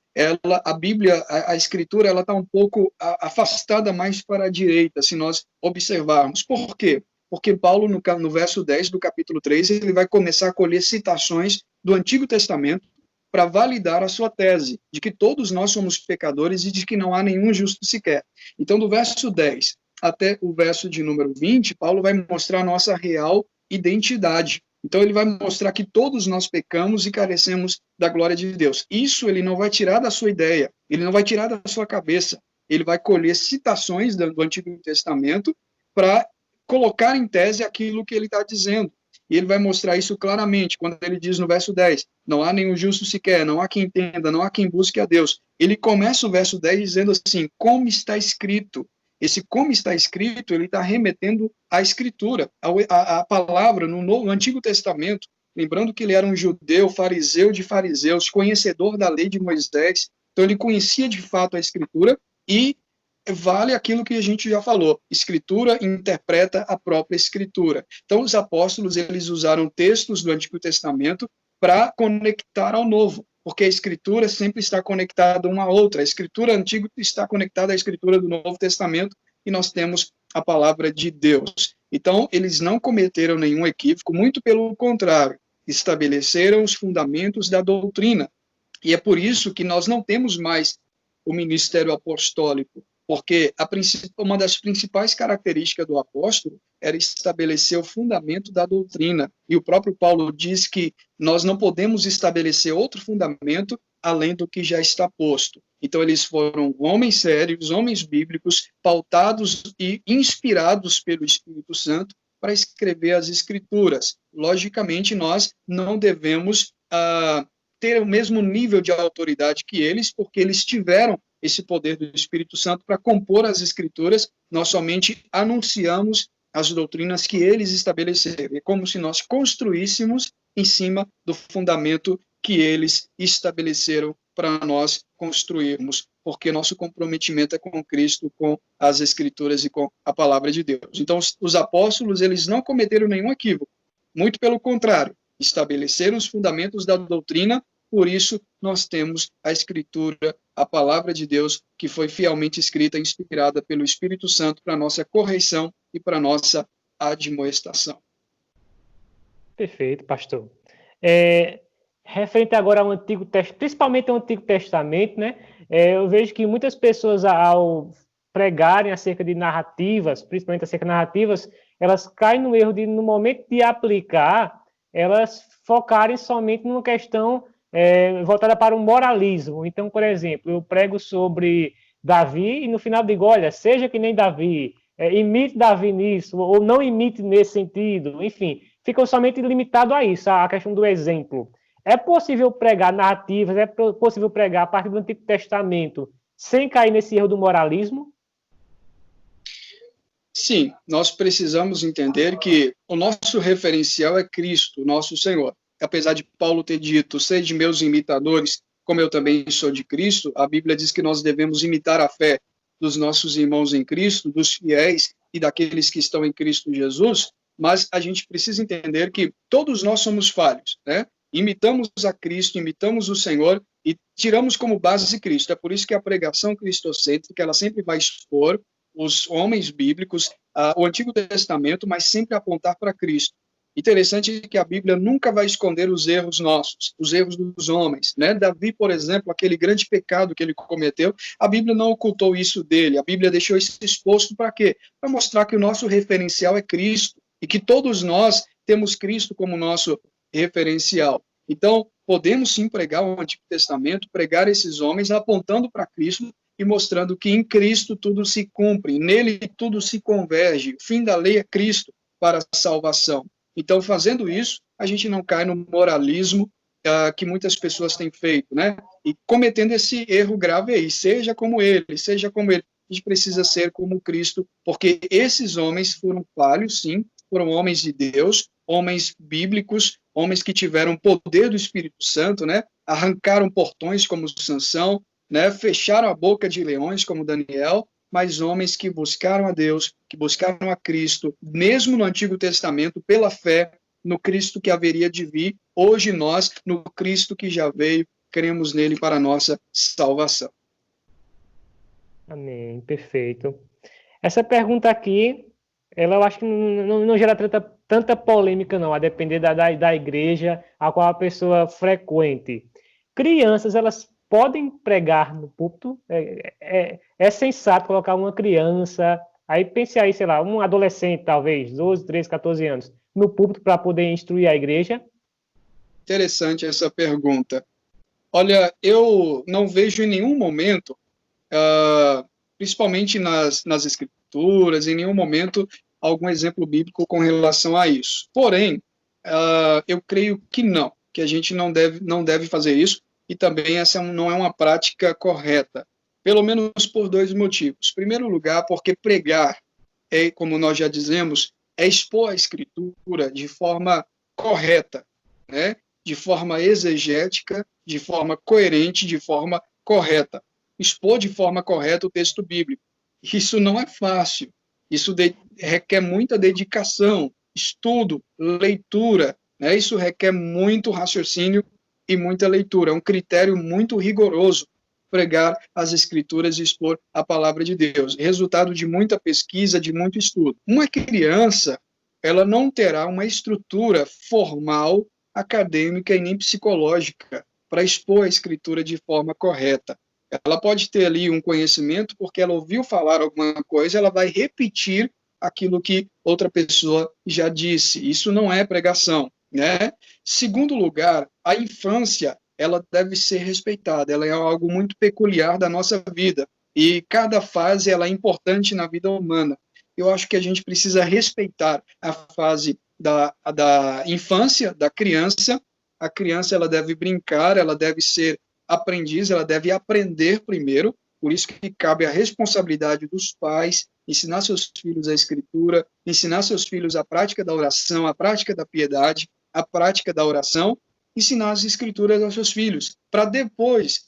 a Bíblia, a Escritura, ela está um pouco afastada mais para a direita, se nós observarmos. Por quê? Porque Paulo, no verso 10 do capítulo 3, ele vai começar a colher citações do Antigo Testamento, para validar a sua tese de que todos nós somos pecadores e de que não há nenhum justo sequer. Então, do verso 10 até o verso de número 20, Paulo vai mostrar a nossa real identidade. Então, ele vai mostrar que todos nós pecamos e carecemos da glória de Deus. Isso ele não vai tirar da sua ideia, ele não vai tirar da sua cabeça. Ele vai colher citações do Antigo Testamento para colocar em tese aquilo que ele está dizendo. E ele vai mostrar isso claramente, quando ele diz no verso 10, não há nenhum justo sequer, não há quem entenda, não há quem busque a Deus. Ele começa o verso 10 dizendo assim, como está escrito. Esse como está escrito, ele está remetendo à Escritura, à palavra no Antigo Testamento, lembrando que ele era um judeu, fariseu de fariseus, conhecedor da lei de Moisés, então ele conhecia de fato a Escritura e vale aquilo que a gente já falou. Escritura interpreta a própria Escritura. Então, os apóstolos, eles usaram textos do Antigo Testamento para conectar ao Novo, porque a Escritura sempre está conectada uma à outra. A Escritura antiga está conectada à Escritura do Novo Testamento e nós temos a palavra de Deus. Então, eles não cometeram nenhum equívoco, muito pelo contrário, estabeleceram os fundamentos da doutrina. E é por isso que nós não temos mais o ministério apostólico, porque uma das principais características do apóstolo era estabelecer o fundamento da doutrina. E o próprio Paulo diz que nós não podemos estabelecer outro fundamento além do que já está posto. Então, eles foram homens sérios, homens bíblicos, pautados e inspirados pelo Espírito Santo para escrever as Escrituras. Logicamente, nós não devemos ter o mesmo nível de autoridade que eles, porque eles tiveram esse poder do Espírito Santo para compor as Escrituras, nós somente anunciamos as doutrinas que eles estabeleceram. É como se nós construíssemos em cima do fundamento que eles estabeleceram para nós construirmos, porque nosso comprometimento é com Cristo, com as Escrituras e com a palavra de Deus. Então, os apóstolos, eles não cometeram nenhum equívoco, muito pelo contrário, estabeleceram os fundamentos da doutrina. Por isso, nós temos a Escritura, a palavra de Deus, que foi fielmente escrita, inspirada pelo Espírito Santo para nossa correção e para nossa admoestação. Perfeito, pastor. Referente agora ao Antigo Testamento, principalmente ao Antigo Testamento, né? Eu vejo que muitas pessoas, ao pregarem acerca de narrativas, principalmente acerca de narrativas, elas caem no erro de, no momento de aplicar, elas focarem somente numa questão voltada para o moralismo. Então, por exemplo, eu prego sobre Davi e no final digo, olha, seja que nem Davi, imite Davi nisso, ou não imite nesse sentido, enfim, ficam somente limitado a isso, a questão do exemplo. É possível pregar narrativas, é possível pregar a partir do Antigo Testamento sem cair nesse erro do moralismo? Sim, nós precisamos entender que o nosso referencial é Cristo, nosso Senhor. Apesar de Paulo ter dito, sede meus imitadores, como eu também sou de Cristo, a Bíblia diz que nós devemos imitar a fé dos nossos irmãos em Cristo, dos fiéis e daqueles que estão em Cristo Jesus, mas a gente precisa entender que todos nós somos falhos, né? Imitamos a Cristo, imitamos o Senhor e tiramos como base Cristo. É por isso que a pregação cristocêntrica, ela sempre vai expor os homens bíblicos, o Antigo Testamento, mas sempre apontar para Cristo. Interessante que a Bíblia nunca vai esconder os erros nossos, os erros dos homens, né? Davi, por exemplo, aquele grande pecado que ele cometeu, a Bíblia não ocultou isso dele, a Bíblia deixou isso exposto para quê? Para mostrar que o nosso referencial é Cristo e que todos nós temos Cristo como nosso referencial. Então, podemos sim pregar o Antigo Testamento, pregar esses homens apontando para Cristo e mostrando que em Cristo tudo se cumpre, nele tudo se converge, o fim da lei é Cristo para a salvação. Então, fazendo isso, a gente não cai no moralismo que muitas pessoas têm feito, né? E cometendo esse erro grave aí, seja como ele, seja como ele. A gente precisa ser como Cristo, porque esses homens foram falhos, sim, foram homens de Deus, homens bíblicos, homens que tiveram poder do Espírito Santo, né? Arrancaram portões como Sansão, né? Fecharam a boca de leões como Daniel, mas homens que buscaram a Deus, que buscaram a Cristo, mesmo no Antigo Testamento, pela fé no Cristo que haveria de vir. Hoje nós, no Cristo que já veio, cremos nele para a nossa salvação. Amém, perfeito. Essa pergunta aqui, eu acho que não gera tanta polêmica, não, a depender da igreja a qual a pessoa frequente. Crianças, elas podem pregar no púlpito? É sensato colocar uma criança, aí pense aí, sei lá, um adolescente, talvez, 12, 13, 14 anos, no púlpito para poder instruir a igreja? Interessante essa pergunta. Olha, eu não vejo em nenhum momento, principalmente nas Escrituras, em nenhum momento, algum exemplo bíblico com relação a isso. Porém, eu creio que não, que a gente não deve fazer isso, e também essa não é uma prática correta, pelo menos por dois motivos. Em primeiro lugar, porque pregar, como nós já dizemos, é expor a Escritura de forma correta, né? De forma exegética, de forma coerente, de forma correta. Expor de forma correta o texto bíblico. Isso não é fácil. Isso requer muita dedicação, estudo, leitura, né? Isso requer muito raciocínio e muita leitura. É um critério muito rigoroso pregar as Escrituras e expor a palavra de Deus. Resultado de muita pesquisa, de muito estudo. Uma criança, ela não terá uma estrutura formal, acadêmica e nem psicológica para expor a Escritura de forma correta. Ela pode ter ali um conhecimento porque ela ouviu falar alguma coisa, ela vai repetir aquilo que outra pessoa já disse. Isso não é pregação, né? Segundo lugar, a infância, ela deve ser respeitada, ela é algo muito peculiar da nossa vida, e cada fase ela é importante na vida humana. Eu acho que a gente precisa respeitar a fase da infância, da criança. A criança ela deve brincar, ela deve ser aprendiz, ela deve aprender primeiro, por isso que cabe a responsabilidade dos pais, ensinar seus filhos a Escritura, ensinar seus filhos a prática da oração, a prática da piedade, a prática da oração, ensinar as Escrituras aos seus filhos, para depois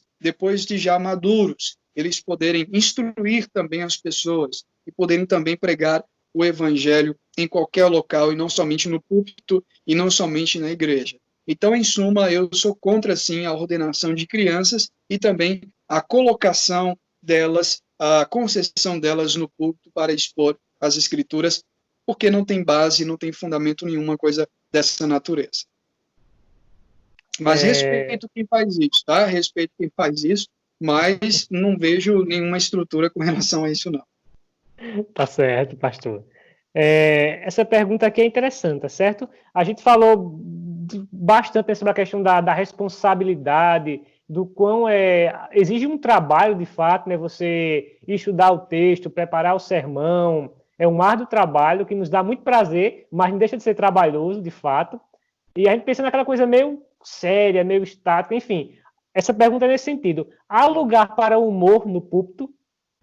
de já maduros, eles poderem instruir também as pessoas e poderem também pregar o Evangelho em qualquer local e não somente no púlpito e não somente na igreja. Então, em suma, eu sou contra, sim, a ordenação de crianças e também a colocação delas, a concessão delas no púlpito para expor as Escrituras, porque não tem base, não tem fundamento nenhuma coisa dessa natureza. Mas respeito quem faz isso, tá? Respeito quem faz isso, mas não vejo nenhuma estrutura com relação a isso, não. Tá certo, pastor. Essa pergunta aqui é interessante, tá certo? A gente falou bastante sobre a questão da responsabilidade, do quão exige um trabalho, de fato, né? Você estudar o texto, preparar o sermão, é um árduo trabalho que nos dá muito prazer, mas não deixa de ser trabalhoso, de fato. E a gente pensa naquela coisa meio séria, meio estática, enfim. Essa pergunta é nesse sentido. Há lugar para humor no púlpito?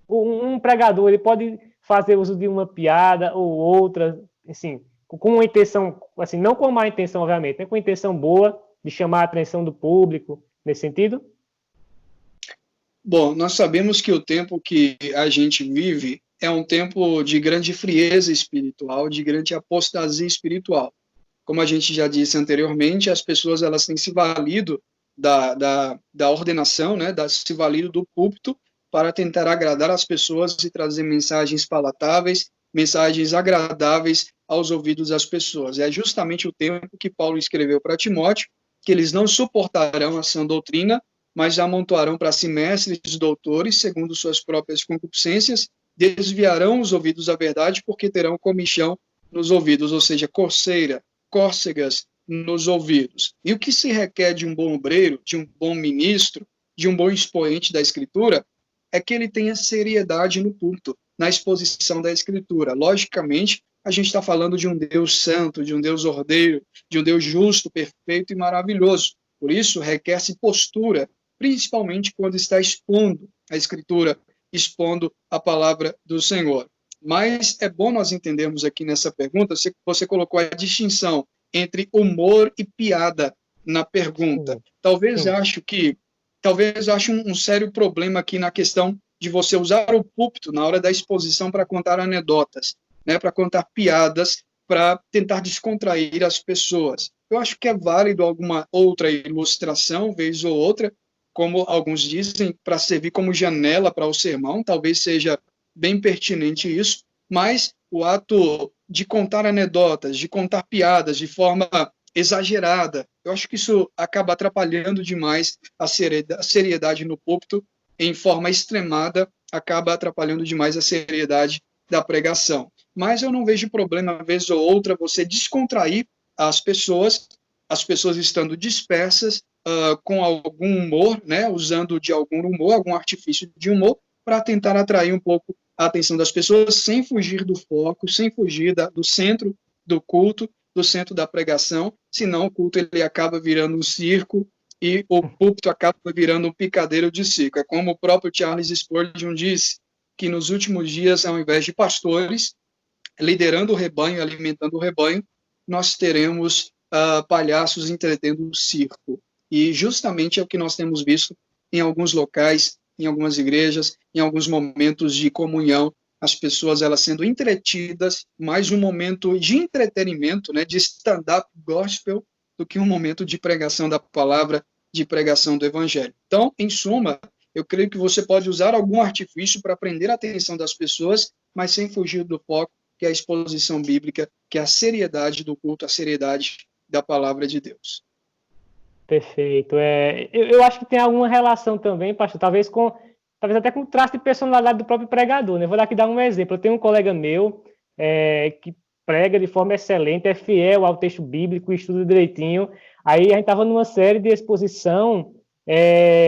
Um pregador ele pode fazer uso de uma piada ou outra, assim, com uma intenção, assim, não com má intenção, obviamente, né, com uma intenção boa de chamar a atenção do público, nesse sentido? Bom, nós sabemos que o tempo que a gente vive é um tempo de grande frieza espiritual, de grande apostasia espiritual. Como a gente já disse anteriormente, as pessoas elas têm se valido da ordenação, né, se valido do púlpito para tentar agradar as pessoas e trazer mensagens palatáveis, mensagens agradáveis aos ouvidos das pessoas. É justamente o tempo que Paulo escreveu para Timóteo, que eles não suportarão a sã doutrina, mas amontoarão para si mestres, doutores, segundo suas próprias concupiscências, desviarão os ouvidos da verdade, porque terão comichão nos ouvidos, ou seja, coceira, cócegas nos ouvidos. E o que se requer de um bom obreiro, de um bom ministro, de um bom expoente da Escritura, é que ele tenha seriedade no púlpito, na exposição da Escritura. Logicamente, a gente está falando de um Deus santo, de um Deus ordeiro, de um Deus justo, perfeito e maravilhoso. Por isso, requer-se postura, principalmente quando está expondo a Escritura, expondo a palavra do Senhor. Mas é bom nós entendermos aqui nessa pergunta, você colocou a distinção entre humor e piada na pergunta. Talvez ache um sério problema aqui na questão de você usar o púlpito na hora da exposição para contar anedotas, né, para contar piadas, para tentar descontrair as pessoas. Eu acho que é válido alguma outra ilustração, vez ou outra, como alguns dizem, para servir como janela para o sermão, talvez seja bem pertinente isso, mas o ato de contar anedotas, de contar piadas de forma exagerada, eu acho que isso acaba atrapalhando demais a seriedade no púlpito, em forma extremada, acaba atrapalhando demais a seriedade da pregação. Mas eu não vejo problema, vez ou outra, você descontrair as pessoas estando dispersas, com algum humor, né, usando de algum humor, algum artifício de humor, para tentar atrair um pouco a atenção das pessoas, sem fugir do foco, sem fugir do centro do culto, do centro da pregação, senão o culto ele acaba virando um circo e o púlpito acaba virando um picadeiro de circo. É como o próprio Charles Spurgeon disse, que nos últimos dias, ao invés de pastores liderando o rebanho, alimentando o rebanho, nós teremos palhaços entretendo o circo. E justamente é o que nós temos visto em alguns locais, em algumas igrejas, em alguns momentos de comunhão, as pessoas elas sendo entretidas, mais um momento de entretenimento, né, de stand-up gospel, do que um momento de pregação da palavra, de pregação do evangelho. Então, em suma, eu creio que você pode usar algum artifício para prender a atenção das pessoas, mas sem fugir do foco, que é a exposição bíblica, que é a seriedade do culto, a seriedade da palavra de Deus. Perfeito. Eu acho que tem alguma relação também, pastor, talvez até com o traço de personalidade do próprio pregador, né? Vou dar um exemplo. Eu tenho um colega meu que prega de forma excelente, é fiel ao texto bíblico, estuda direitinho. Aí a gente estava numa série de exposição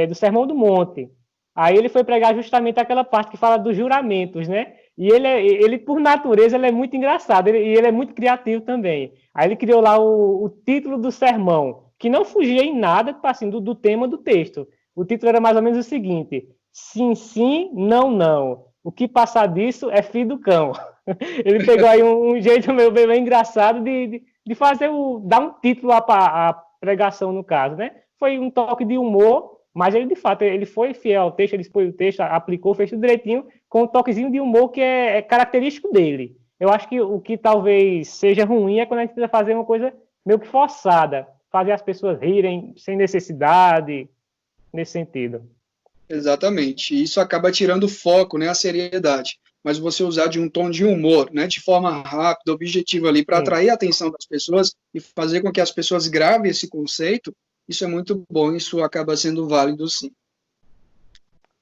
do Sermão do Monte. Aí ele foi pregar justamente aquela parte que fala dos juramentos, né? E ele por natureza, ele é muito engraçado, e ele é muito criativo também. Aí ele criou lá o título do sermão, que não fugia em nada assim, do tema do texto. O título era mais ou menos o seguinte: sim, sim, não, não. O que passar disso é filho do cão. Ele pegou aí um jeito bem engraçado de fazer dar um título à pregação, no caso, né? Foi um toque de humor, mas ele, de fato, ele foi fiel ao texto, ele expôs o texto, aplicou, fez tudo direitinho, com um toquezinho de humor que é característico dele. Eu acho que o que talvez seja ruim é quando a gente precisa fazer uma coisa meio que forçada, fazer as pessoas rirem sem necessidade, nesse sentido. Exatamente. Isso acaba tirando o foco, né, a seriedade. Mas você usar de um tom de humor, né, de forma rápida, objetiva ali, para atrair a atenção das pessoas e fazer com que as pessoas gravem esse conceito, isso é muito bom, isso acaba sendo válido, sim.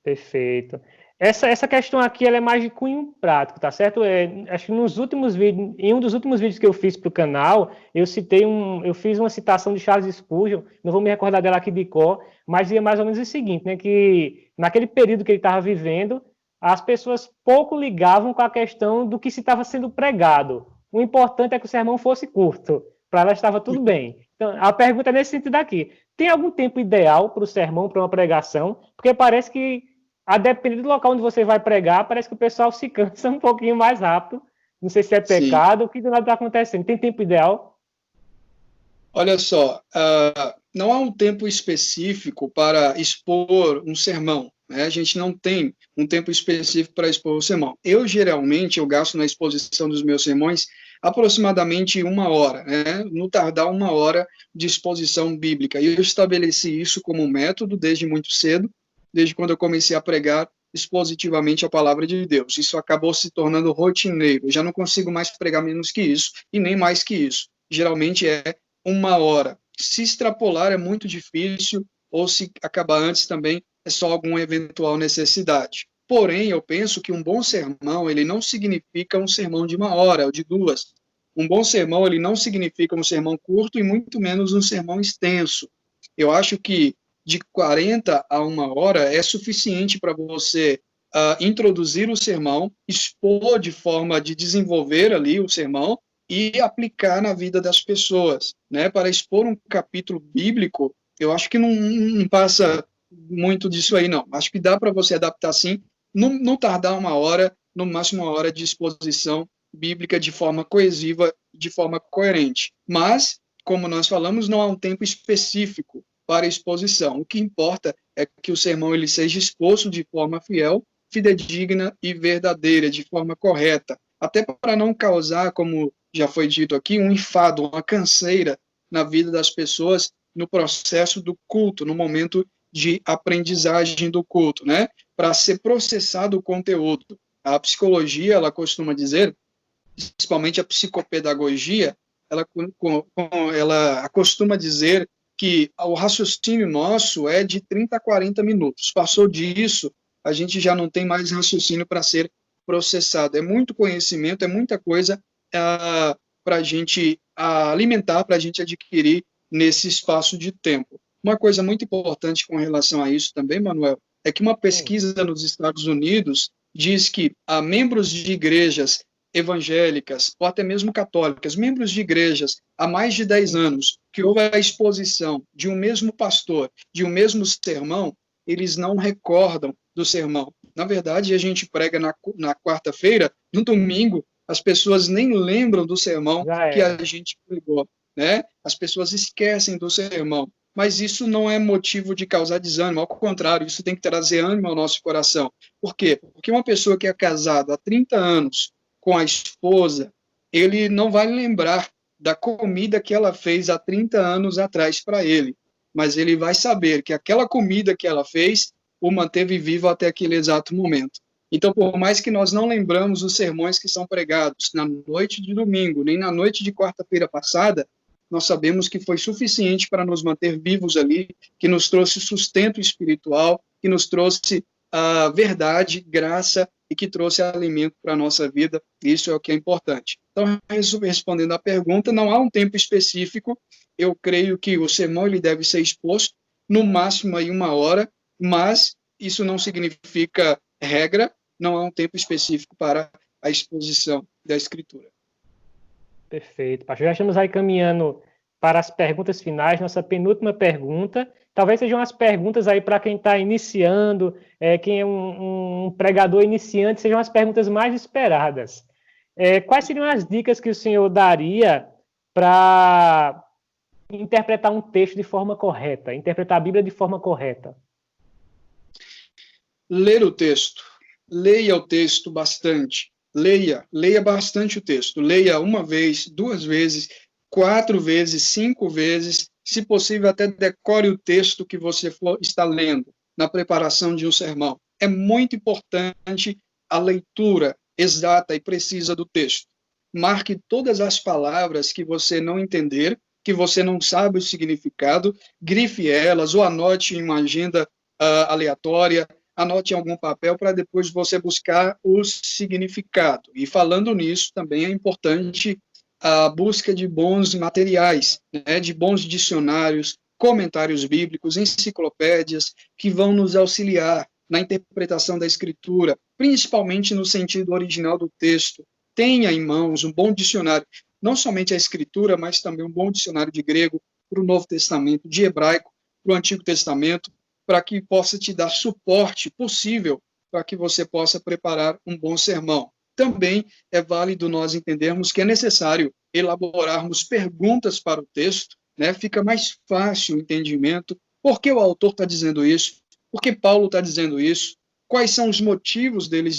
Perfeito. Essa questão aqui ela é mais de cunho prático, tá certo? Acho que em um dos últimos vídeos que eu fiz para o canal, eu fiz uma citação de Charles Spurgeon, não vou me recordar dela aqui de cor, mas é mais ou menos o seguinte, né? Que naquele período que ele estava vivendo, as pessoas pouco ligavam com a questão do que se estava sendo pregado. O importante é que o sermão fosse curto, para ela estava tudo bem. Então, a pergunta é nesse sentido aqui: tem algum tempo ideal para o sermão, para uma pregação? Porque parece que a depender do local onde você vai pregar, parece que o pessoal se cansa um pouquinho mais rápido. Não sei se é Sim. pecado, o que do nada está acontecendo. Tem tempo ideal? Olha só, não há um tempo específico para expor um sermão, né? A gente não tem um tempo específico para expor o sermão. Geralmente, eu gasto na exposição dos meus sermões aproximadamente 1 hora, né? No tardar 1 hora de exposição bíblica. E eu estabeleci isso como um método desde muito cedo, desde quando eu comecei a pregar expositivamente a palavra de Deus. Isso acabou se tornando rotineiro. Eu já não consigo mais pregar menos que isso e nem mais que isso. Geralmente é 1 hora. Se extrapolar é muito difícil, ou se acabar antes também é só alguma eventual necessidade. Porém, eu penso que um bom sermão, ele não significa um sermão de 1 hora ou de 2. Um bom sermão, ele não significa um sermão curto e muito menos um sermão extenso. Eu acho que de 40 a 1 hora é suficiente para você introduzir o sermão, expor de forma de desenvolver ali o sermão, e aplicar na vida das pessoas, né? Para expor um capítulo bíblico, eu acho que não passa muito disso aí, não. Acho que dá para você adaptar, sim, não tardar 1 hora, no máximo 1 hora de exposição bíblica de forma coesiva, de forma coerente. Mas, como nós falamos, não há um tempo específico para exposição. O que importa é que o sermão ele seja exposto de forma fiel, fidedigna e verdadeira, de forma correta, até para não causar, como já foi dito aqui, um enfado, uma canseira na vida das pessoas no processo do culto, no momento de aprendizagem do culto, né? Para ser processado o conteúdo. A psicologia, ela costuma dizer, principalmente a psicopedagogia, ela costuma dizer que o raciocínio nosso é de 30 a 40 minutos. Passou disso, a gente já não tem mais raciocínio para ser processado. É muito conhecimento, é muita coisa para a gente alimentar, para a gente adquirir nesse espaço de tempo. Uma coisa muito importante com relação a isso também, Manuel, é que uma pesquisa nos Estados Unidos diz que membros de igrejas evangélicas, ou até mesmo católicas, membros de igrejas há mais de 10 anos, que houve a exposição de um mesmo pastor, de um mesmo sermão, eles não recordam do sermão. Na verdade, a gente prega na quarta-feira, no domingo, as pessoas nem lembram do sermão que a gente pregou, né? As pessoas esquecem do sermão. Mas isso não é motivo de causar desânimo, ao contrário, isso tem que trazer ânimo ao nosso coração. Por quê? Porque uma pessoa que é casada há 30 anos com a esposa, ele não vai lembrar da comida que ela fez há 30 anos atrás para ele, mas ele vai saber que aquela comida que ela fez o manteve vivo até aquele exato momento. Então, por mais que nós não lembramos os sermões que são pregados na noite de domingo, nem na noite de quarta-feira passada, nós sabemos que foi suficiente para nos manter vivos ali, que nos trouxe sustento espiritual, que nos trouxe verdade, graça e que trouxe alimento para a nossa vida. Isso é o que é importante. Então, respondendo à pergunta, não há um tempo específico. Eu creio que o sermão ele deve ser exposto no máximo aí 1 hora, mas isso não significa regra, não há um tempo específico para a exposição da Escritura. Perfeito, pastor. Já estamos aí caminhando para as perguntas finais, nossa penúltima pergunta. Talvez sejam as perguntas aí para quem está iniciando, quem é um pregador iniciante, sejam as perguntas mais esperadas. Quais seriam as dicas que o senhor daria para interpretar um texto de forma correta, interpretar a Bíblia de forma correta? Ler o texto. Leia o texto bastante. Leia bastante o texto. Leia 1 vez, 2 vezes, 4 vezes, 5 vezes. Se possível, até decore o texto que você está lendo na preparação de um sermão. É muito importante a leitura exata e precisa do texto. Marque todas as palavras que você não entender, que você não sabe o significado, grife elas ou anote em uma agenda aleatória, anote em algum papel para depois você buscar o significado. E falando nisso, também é importante a busca de bons materiais, né, de bons dicionários, comentários bíblicos, enciclopédias, que vão nos auxiliar na interpretação da Escritura, principalmente no sentido original do texto. Tenha em mãos um bom dicionário, não somente a Escritura, mas também um bom dicionário de grego para o Novo Testamento, de hebraico para o Antigo Testamento, para que possa te dar suporte possível para que você possa preparar um bom sermão. Também é válido nós entendermos que é necessário elaborarmos perguntas para o texto, né? Fica mais fácil o entendimento. Por que o autor está dizendo isso? Por que Paulo está dizendo isso? Quais são os motivos dele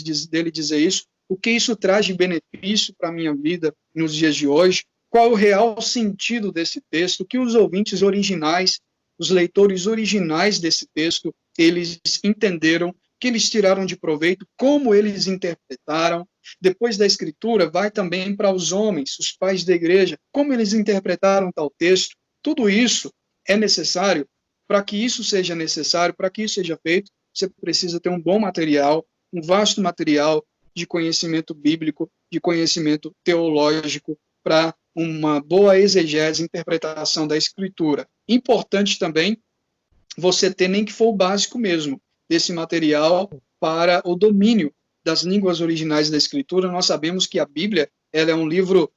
dizer isso? O que isso traz de benefício para a minha vida nos dias de hoje? Qual é o real sentido desse texto? O que os ouvintes originais, os leitores originais desse texto, eles entenderam, que eles tiraram de proveito, como eles interpretaram. Depois da escritura, vai também para os homens, os pais da igreja, como eles interpretaram tal texto. Tudo isso é necessário. Para que isso seja necessário, para que isso seja feito, você precisa ter um bom material, um vasto material de conhecimento bíblico, de conhecimento teológico, para uma boa exegese, interpretação da escritura. Importante também você ter, nem que for o básico mesmo, desse material para o domínio das línguas originais da escritura. Nós sabemos que a Bíblia, ela é um livro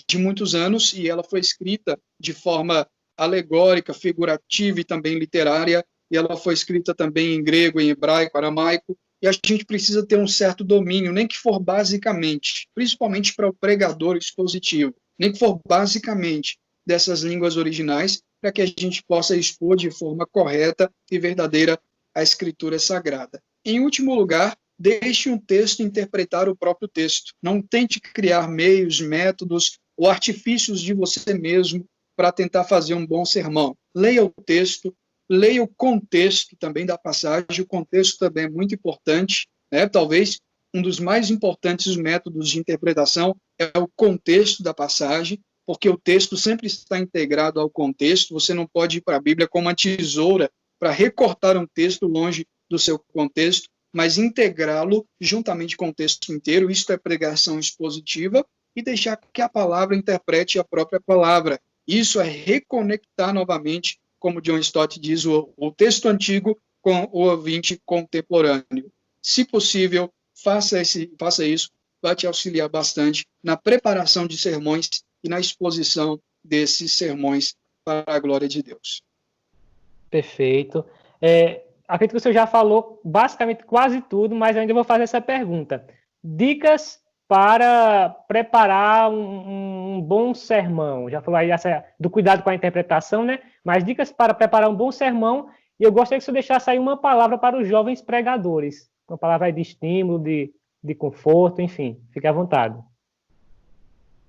de muitos anos e ela foi escrita de forma alegórica, figurativa e também literária, e ela foi escrita também em grego, em hebraico, aramaico, e a gente precisa ter um certo domínio, nem que for basicamente, principalmente para o pregador expositivo, nem que for basicamente dessas línguas originais, para que a gente possa expor de forma correta e verdadeira a Escritura Sagrada. Em último lugar, deixe um texto interpretar o próprio texto. Não tente criar meios, métodos ou artifícios de você mesmo para tentar fazer um bom sermão. Leia o texto, leia o contexto também da passagem. O contexto também é muito importante, né? Talvez um dos mais importantes métodos de interpretação é o contexto da passagem, porque o texto sempre está integrado ao contexto. Você não pode ir para a Bíblia com uma tesoura para recortar um texto longe do seu contexto, mas integrá-lo juntamente com o texto inteiro. Isto é pregação expositiva, e deixar que a palavra interprete a própria palavra. Isso é reconectar novamente, como John Stott diz, o texto antigo com o ouvinte contemporâneo. Se possível, faça isso, vai te auxiliar bastante na preparação de sermões e na exposição desses sermões para a glória de Deus. Perfeito. Acredito que o senhor já falou basicamente quase tudo, mas eu ainda vou fazer essa pergunta. Dicas para preparar um bom sermão. Já falou aí do cuidado com a interpretação, né? Mas dicas para preparar um bom sermão, e eu gostaria que o senhor deixasse aí uma palavra para os jovens pregadores. Uma palavra aí de estímulo, de conforto, enfim. Fique à vontade.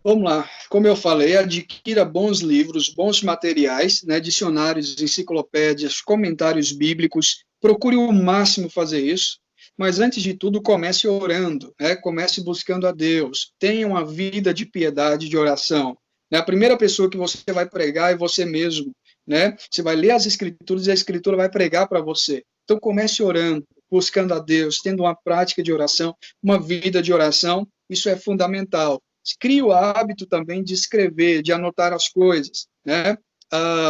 Vamos lá. Como eu falei, adquira bons livros, bons materiais, né, dicionários, enciclopédias, comentários bíblicos. Procure o máximo fazer isso. Mas, antes de tudo, comece orando, né? Comece buscando a Deus. Tenha uma vida de piedade, de oração. Né? A primeira pessoa que você vai pregar é você mesmo. Né? Você vai ler as Escrituras e a Escritura vai pregar para você. Então, comece orando, buscando a Deus, tendo uma prática de oração, uma vida de oração. Isso é fundamental. Crie o hábito também de escrever, de anotar as coisas, né?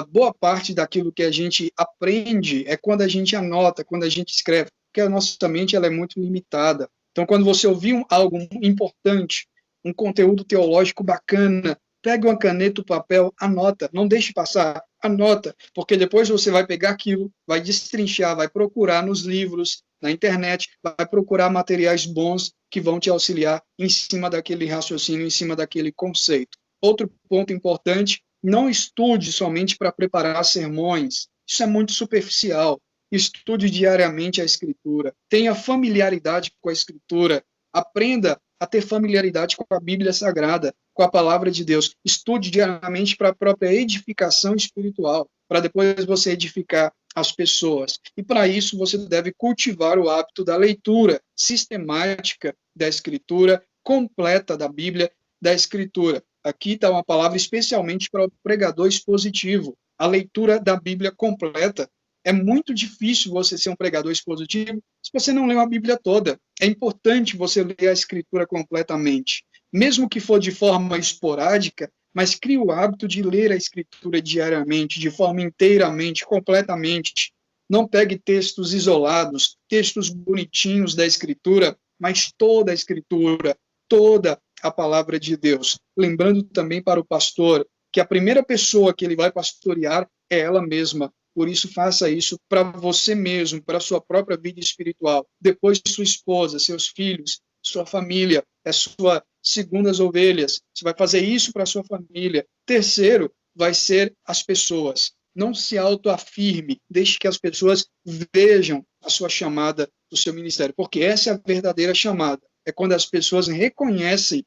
Boa parte daquilo que a gente aprende é quando a gente anota, quando a gente escreve, porque a nossa mente ela é muito limitada. Então, quando você ouvir algo importante, um conteúdo teológico bacana, pegue uma caneta, um papel, anota, não deixe passar, anota, porque depois você vai pegar aquilo, vai destrinchar, vai procurar nos livros, na internet, vai procurar materiais bons que vão te auxiliar em cima daquele raciocínio, em cima daquele conceito. Outro ponto importante, não estude somente para preparar sermões, isso é muito superficial. Estude diariamente a Escritura, tenha familiaridade com a Escritura, aprenda a ter familiaridade com a Bíblia Sagrada, com a Palavra de Deus. Estude diariamente para a própria edificação espiritual, para depois você edificar as pessoas. E para isso você deve cultivar o hábito da leitura sistemática da Escritura, completa da Bíblia, da Escritura. Aqui está uma palavra especialmente para o pregador expositivo. A leitura da Bíblia completa. É muito difícil você ser um pregador expositivo se você não lê a Bíblia toda. É importante você ler a Escritura completamente. Mesmo que for de forma esporádica, mas crie o hábito de ler a Escritura diariamente, de forma inteiramente, completamente. Não pegue textos isolados, textos bonitinhos da Escritura, mas toda a Escritura, toda a palavra de Deus. Lembrando também para o pastor que a primeira pessoa que ele vai pastorear é ela mesma. Por isso, faça isso para você mesmo, para a sua própria vida espiritual. Depois, sua esposa, seus filhos, sua família, as suas segundas ovelhas. Você vai fazer isso para a sua família. Terceiro, vai ser as pessoas. Não se autoafirme, deixe que as pessoas vejam a sua chamada do seu ministério, porque essa é a verdadeira chamada. É quando as pessoas reconhecem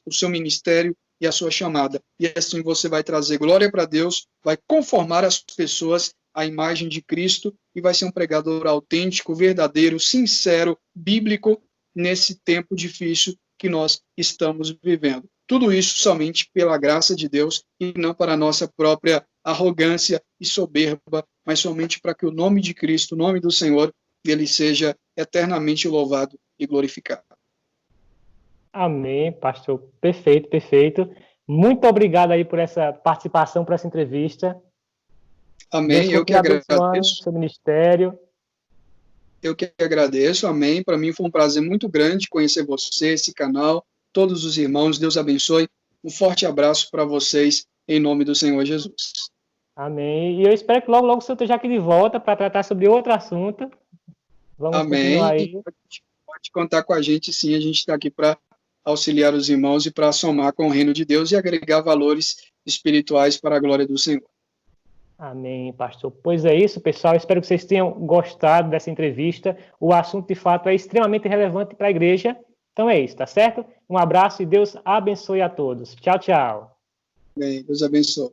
o seu ministério e a sua chamada. E assim você vai trazer glória para Deus, vai conformar as pessoas à imagem de Cristo e vai ser um pregador autêntico, verdadeiro, sincero, bíblico, nesse tempo difícil que nós estamos vivendo. Tudo isso somente pela graça de Deus e não para a nossa própria arrogância e soberba, mas somente para que o nome de Cristo, o nome do Senhor, ele seja eternamente louvado e glorificado. Amém, pastor. Perfeito, perfeito. Muito obrigado aí por essa participação, por essa entrevista. Amém, eu que agradeço. Seu ministério. Eu que agradeço, amém. Para mim foi um prazer muito grande conhecer você, esse canal, todos os irmãos. Deus abençoe. Um forte abraço para vocês, em nome do Senhor Jesus. Amém. E eu espero que logo, logo o senhor esteja aqui de volta para tratar sobre outro assunto. Vamos continuar aí. Pode contar com a gente, sim. A gente está aqui para auxiliar os irmãos e para somar com o reino de Deus e agregar valores espirituais para a glória do Senhor. Amém, pastor. Pois é isso, pessoal. Espero que vocês tenham gostado dessa entrevista. O assunto, de fato, é extremamente relevante para a igreja. Então é isso, tá certo? Um abraço e Deus abençoe a todos. Tchau, tchau. Bem, Deus abençoe.